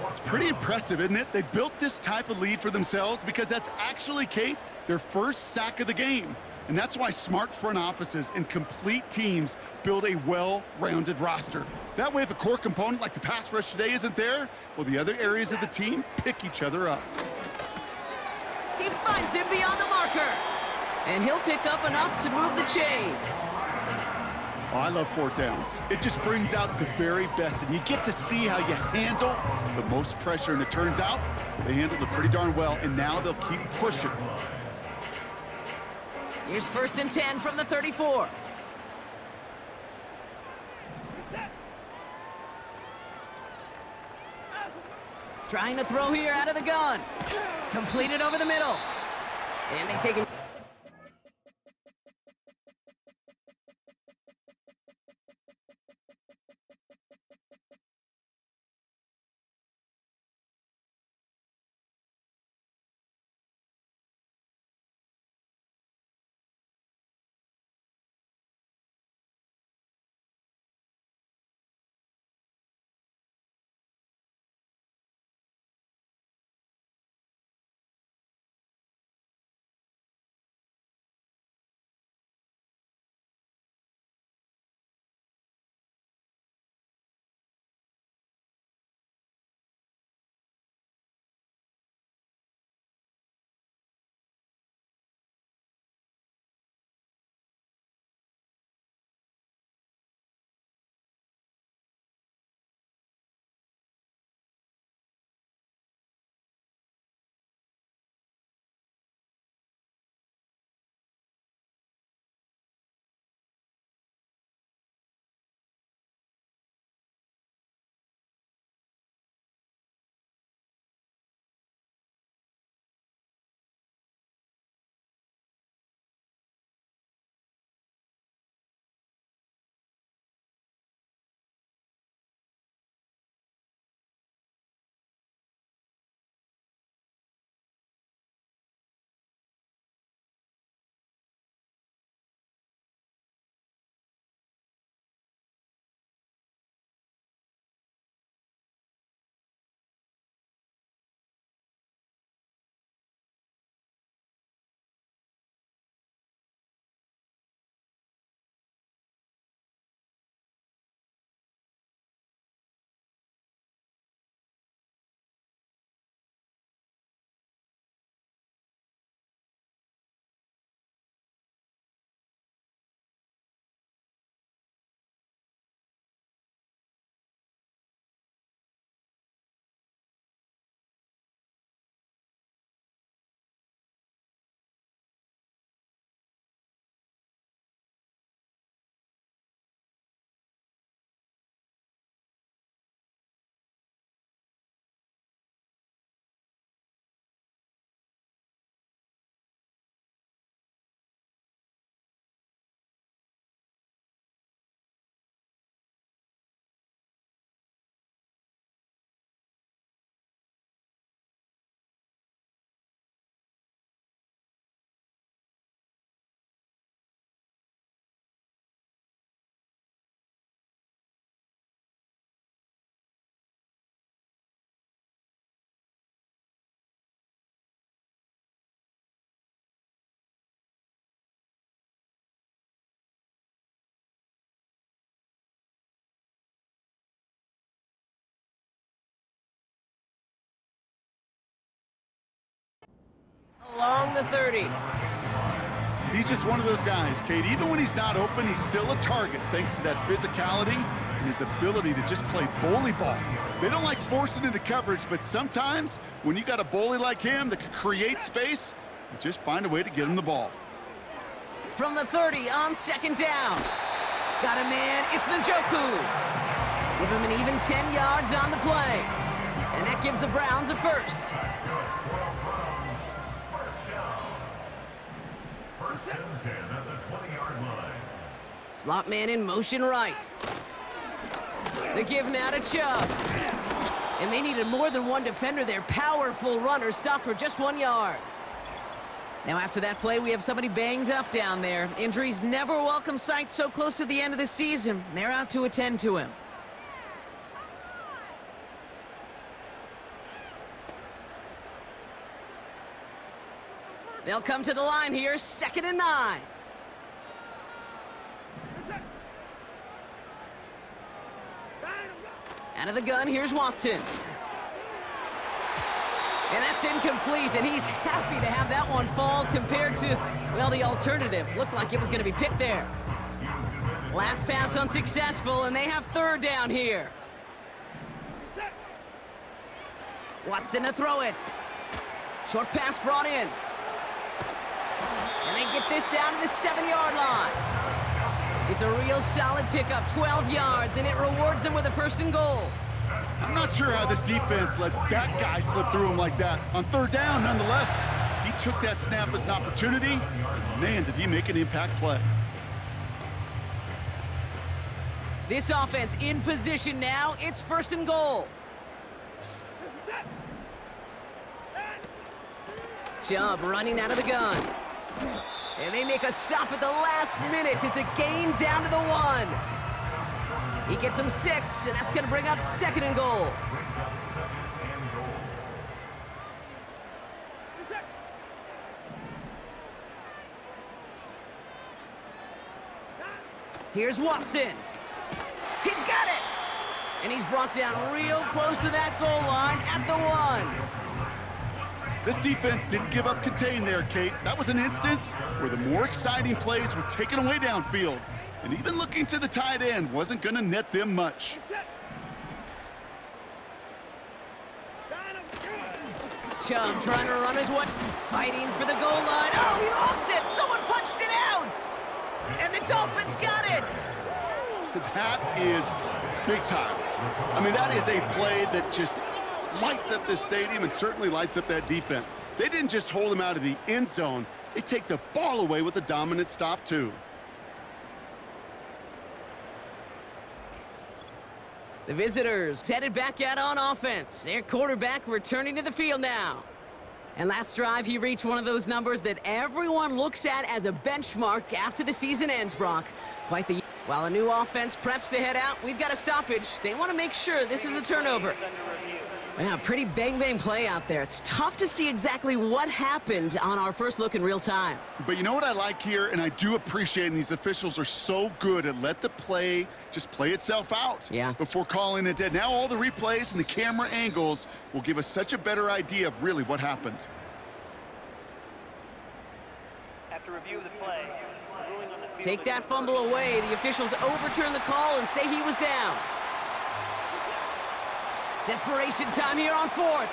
It's pretty impressive, isn't it? They built this type of lead for themselves because that's actually, Kate, their 1st sack of the game. And that's why smart front offices and complete teams build a well-rounded roster. That way, if a core component like the pass rush today isn't there, well, the other areas of the team pick each other up. He finds him beyond the marker. And he'll pick up enough to move the chains. Oh, I love 4th downs. It just brings out the very best, and you get to see how you handle the most pressure, and it turns out they handled it pretty darn well, and now they'll keep pushing. Here's 1st and 10 from the 34. Trying to throw here out of the gun. Completed over the middle. And they take him. along the 30. He's just one of those guys, Kate. Even when he's not open, he's still a target thanks to that physicality and his ability to just play bully ball. They don't like forcing into coverage, but sometimes when you got a bully like him that can create space, you just find a way to get him the ball. From the 30 on second down. Got a man, it's Njoku. Give him an even 10 yards on the play. And that gives the Browns a first. First and 10 at the 20-yard line. Slot man in motion right. The give now to Chubb. And they needed more than one defender. Their powerful runner stopped for just 1 yard. Now after that play, we have somebody banged up down there. Injuries never a welcome sight so close to the end of the season. They're out to attend to him. They'll come to the line here, 2nd and 9. Out of the gun, here's Watson. And that's incomplete, and he's happy to have that one fall compared to, well, the alternative. Looked like it was going to be picked there. Last pass unsuccessful, and they have 3rd down here. Watson to throw it. Short pass brought in. And they get this down to the 7-yard line. It's a real solid pickup, 12 yards, and it rewards them with a 1st and goal. I'm not sure how this defense let that guy slip through him like that. On 3rd down, nonetheless, he took that snap as an opportunity. And man, did he make an impact play. This offense in position now. It's 1st and goal. Chubb running out of the gun. And they make a stop at the last minute. It's a gain down to the 1. He gets him 6, and that's going to bring up 2nd and goal. Here's Watson. He's got it! And he's brought down real close to that goal line at the 1. This defense didn't give up contain there, Kate. That was an instance where the more exciting plays were taken away downfield. And even looking to the tight end wasn't going to net them much. Chubb trying to run his way, fighting for the goal line. Oh, he lost it! Someone punched it out! And the Dolphins got it! That is big time. I mean, that is a play that just lights up this stadium and certainly lights up that defense. They didn't just hold him out of the end zone. They take the ball away with a dominant stop, too. The visitors headed back out on offense. Their quarterback returning to the field now. And last drive, he reached one of those numbers that everyone looks at as a benchmark after the season ends, Brock. While a new offense preps to head out, we've got a stoppage. They want to make sure this is a turnover. Yeah, pretty bang-bang play out there. It's tough to see exactly what happened on our first look in real time. But you know what I like here, and I do appreciate, and these officials are so good at let the play just play itself out before calling it dead. Now all the replays and the camera angles will give us such a better idea of really what happened. After review of the play, ruling on the field. Take that fumble away. The officials overturn the call and say he was down. Desperation time here on 4th.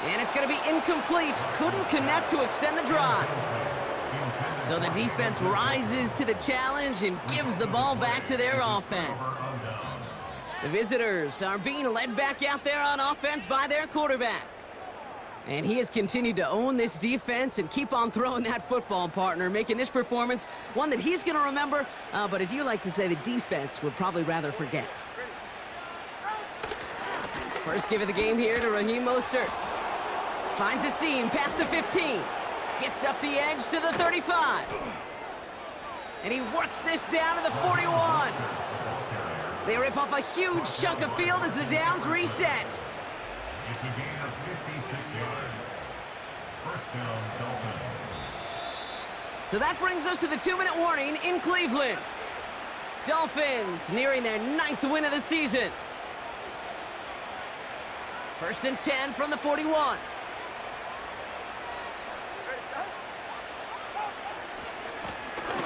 And it's going to be incomplete. Couldn't connect to extend the drive. So the defense rises to the challenge and gives the ball back to their offense. The visitors are being led back out there on offense by their quarterback. And he has continued to own this defense and keep on throwing that football, partner, making this performance one that he's going to remember. But as you like to say, the defense would probably rather forget. First give of the game here to Raheem Mostert. Finds a seam past the 15. Gets up the edge to the 35. And he works this down to the 41. They rip off a huge chunk of field as the downs reset. It's a gain of 56 yards. First down, Dolphins. So that brings us to the 2-minute warning in Cleveland. Dolphins nearing their 9th win of the season. First and 10 from the 41.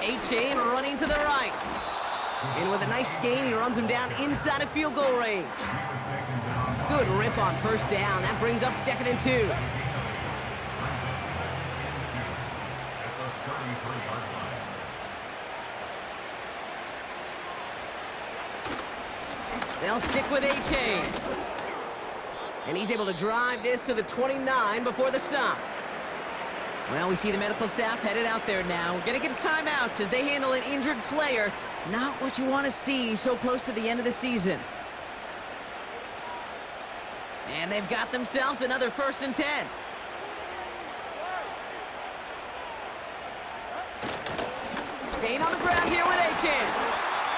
A-Chain running to the right. And with a nice gain, he runs him down inside of field goal range. Good rip on first down. That brings up 2nd and 2. They'll stick with A-Chain. And he's able to drive this to the 29 before the stop. Well, we see the medical staff headed out there now. We're going to get a timeout as they handle an injured player. Not what you want to see so close to the end of the season. And they've got themselves another 1st and 10. Staying on the ground here with A-Chain.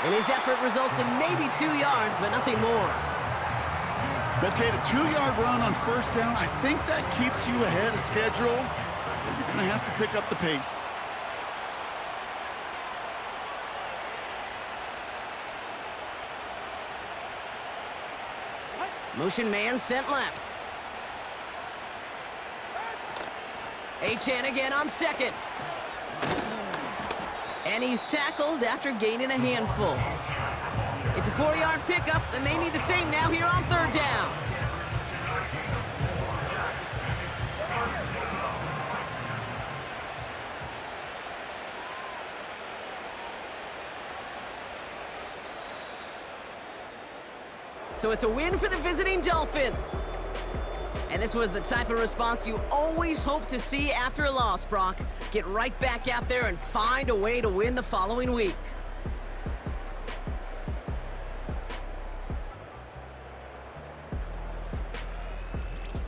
And his effort results in maybe 2 yards, but nothing more. Well, Kate, a 2-yard run on first down, I think that keeps you ahead of schedule. You're going to have to pick up the pace. Motion man sent left. A-Chan again on 2nd. And he's tackled after gaining a handful. It's a 4-yard pickup, and they need the same now here on 3rd down. So it's a win for the visiting Dolphins. And this was the type of response you always hope to see after a loss, Brock. Get right back out there and find a way to win the following week.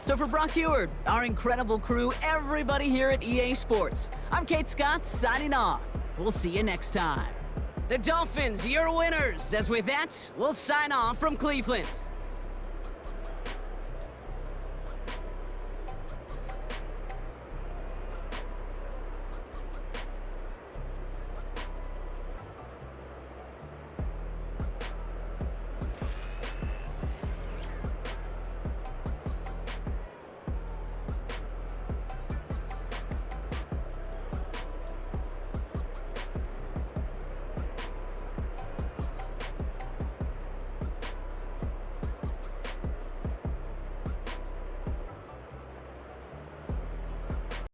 So for Brock Eward, our incredible crew, everybody here at EA Sports, I'm Kate Scott signing off. We'll see you next time. The Dolphins, your winners. As with that, we'll sign off from Cleveland.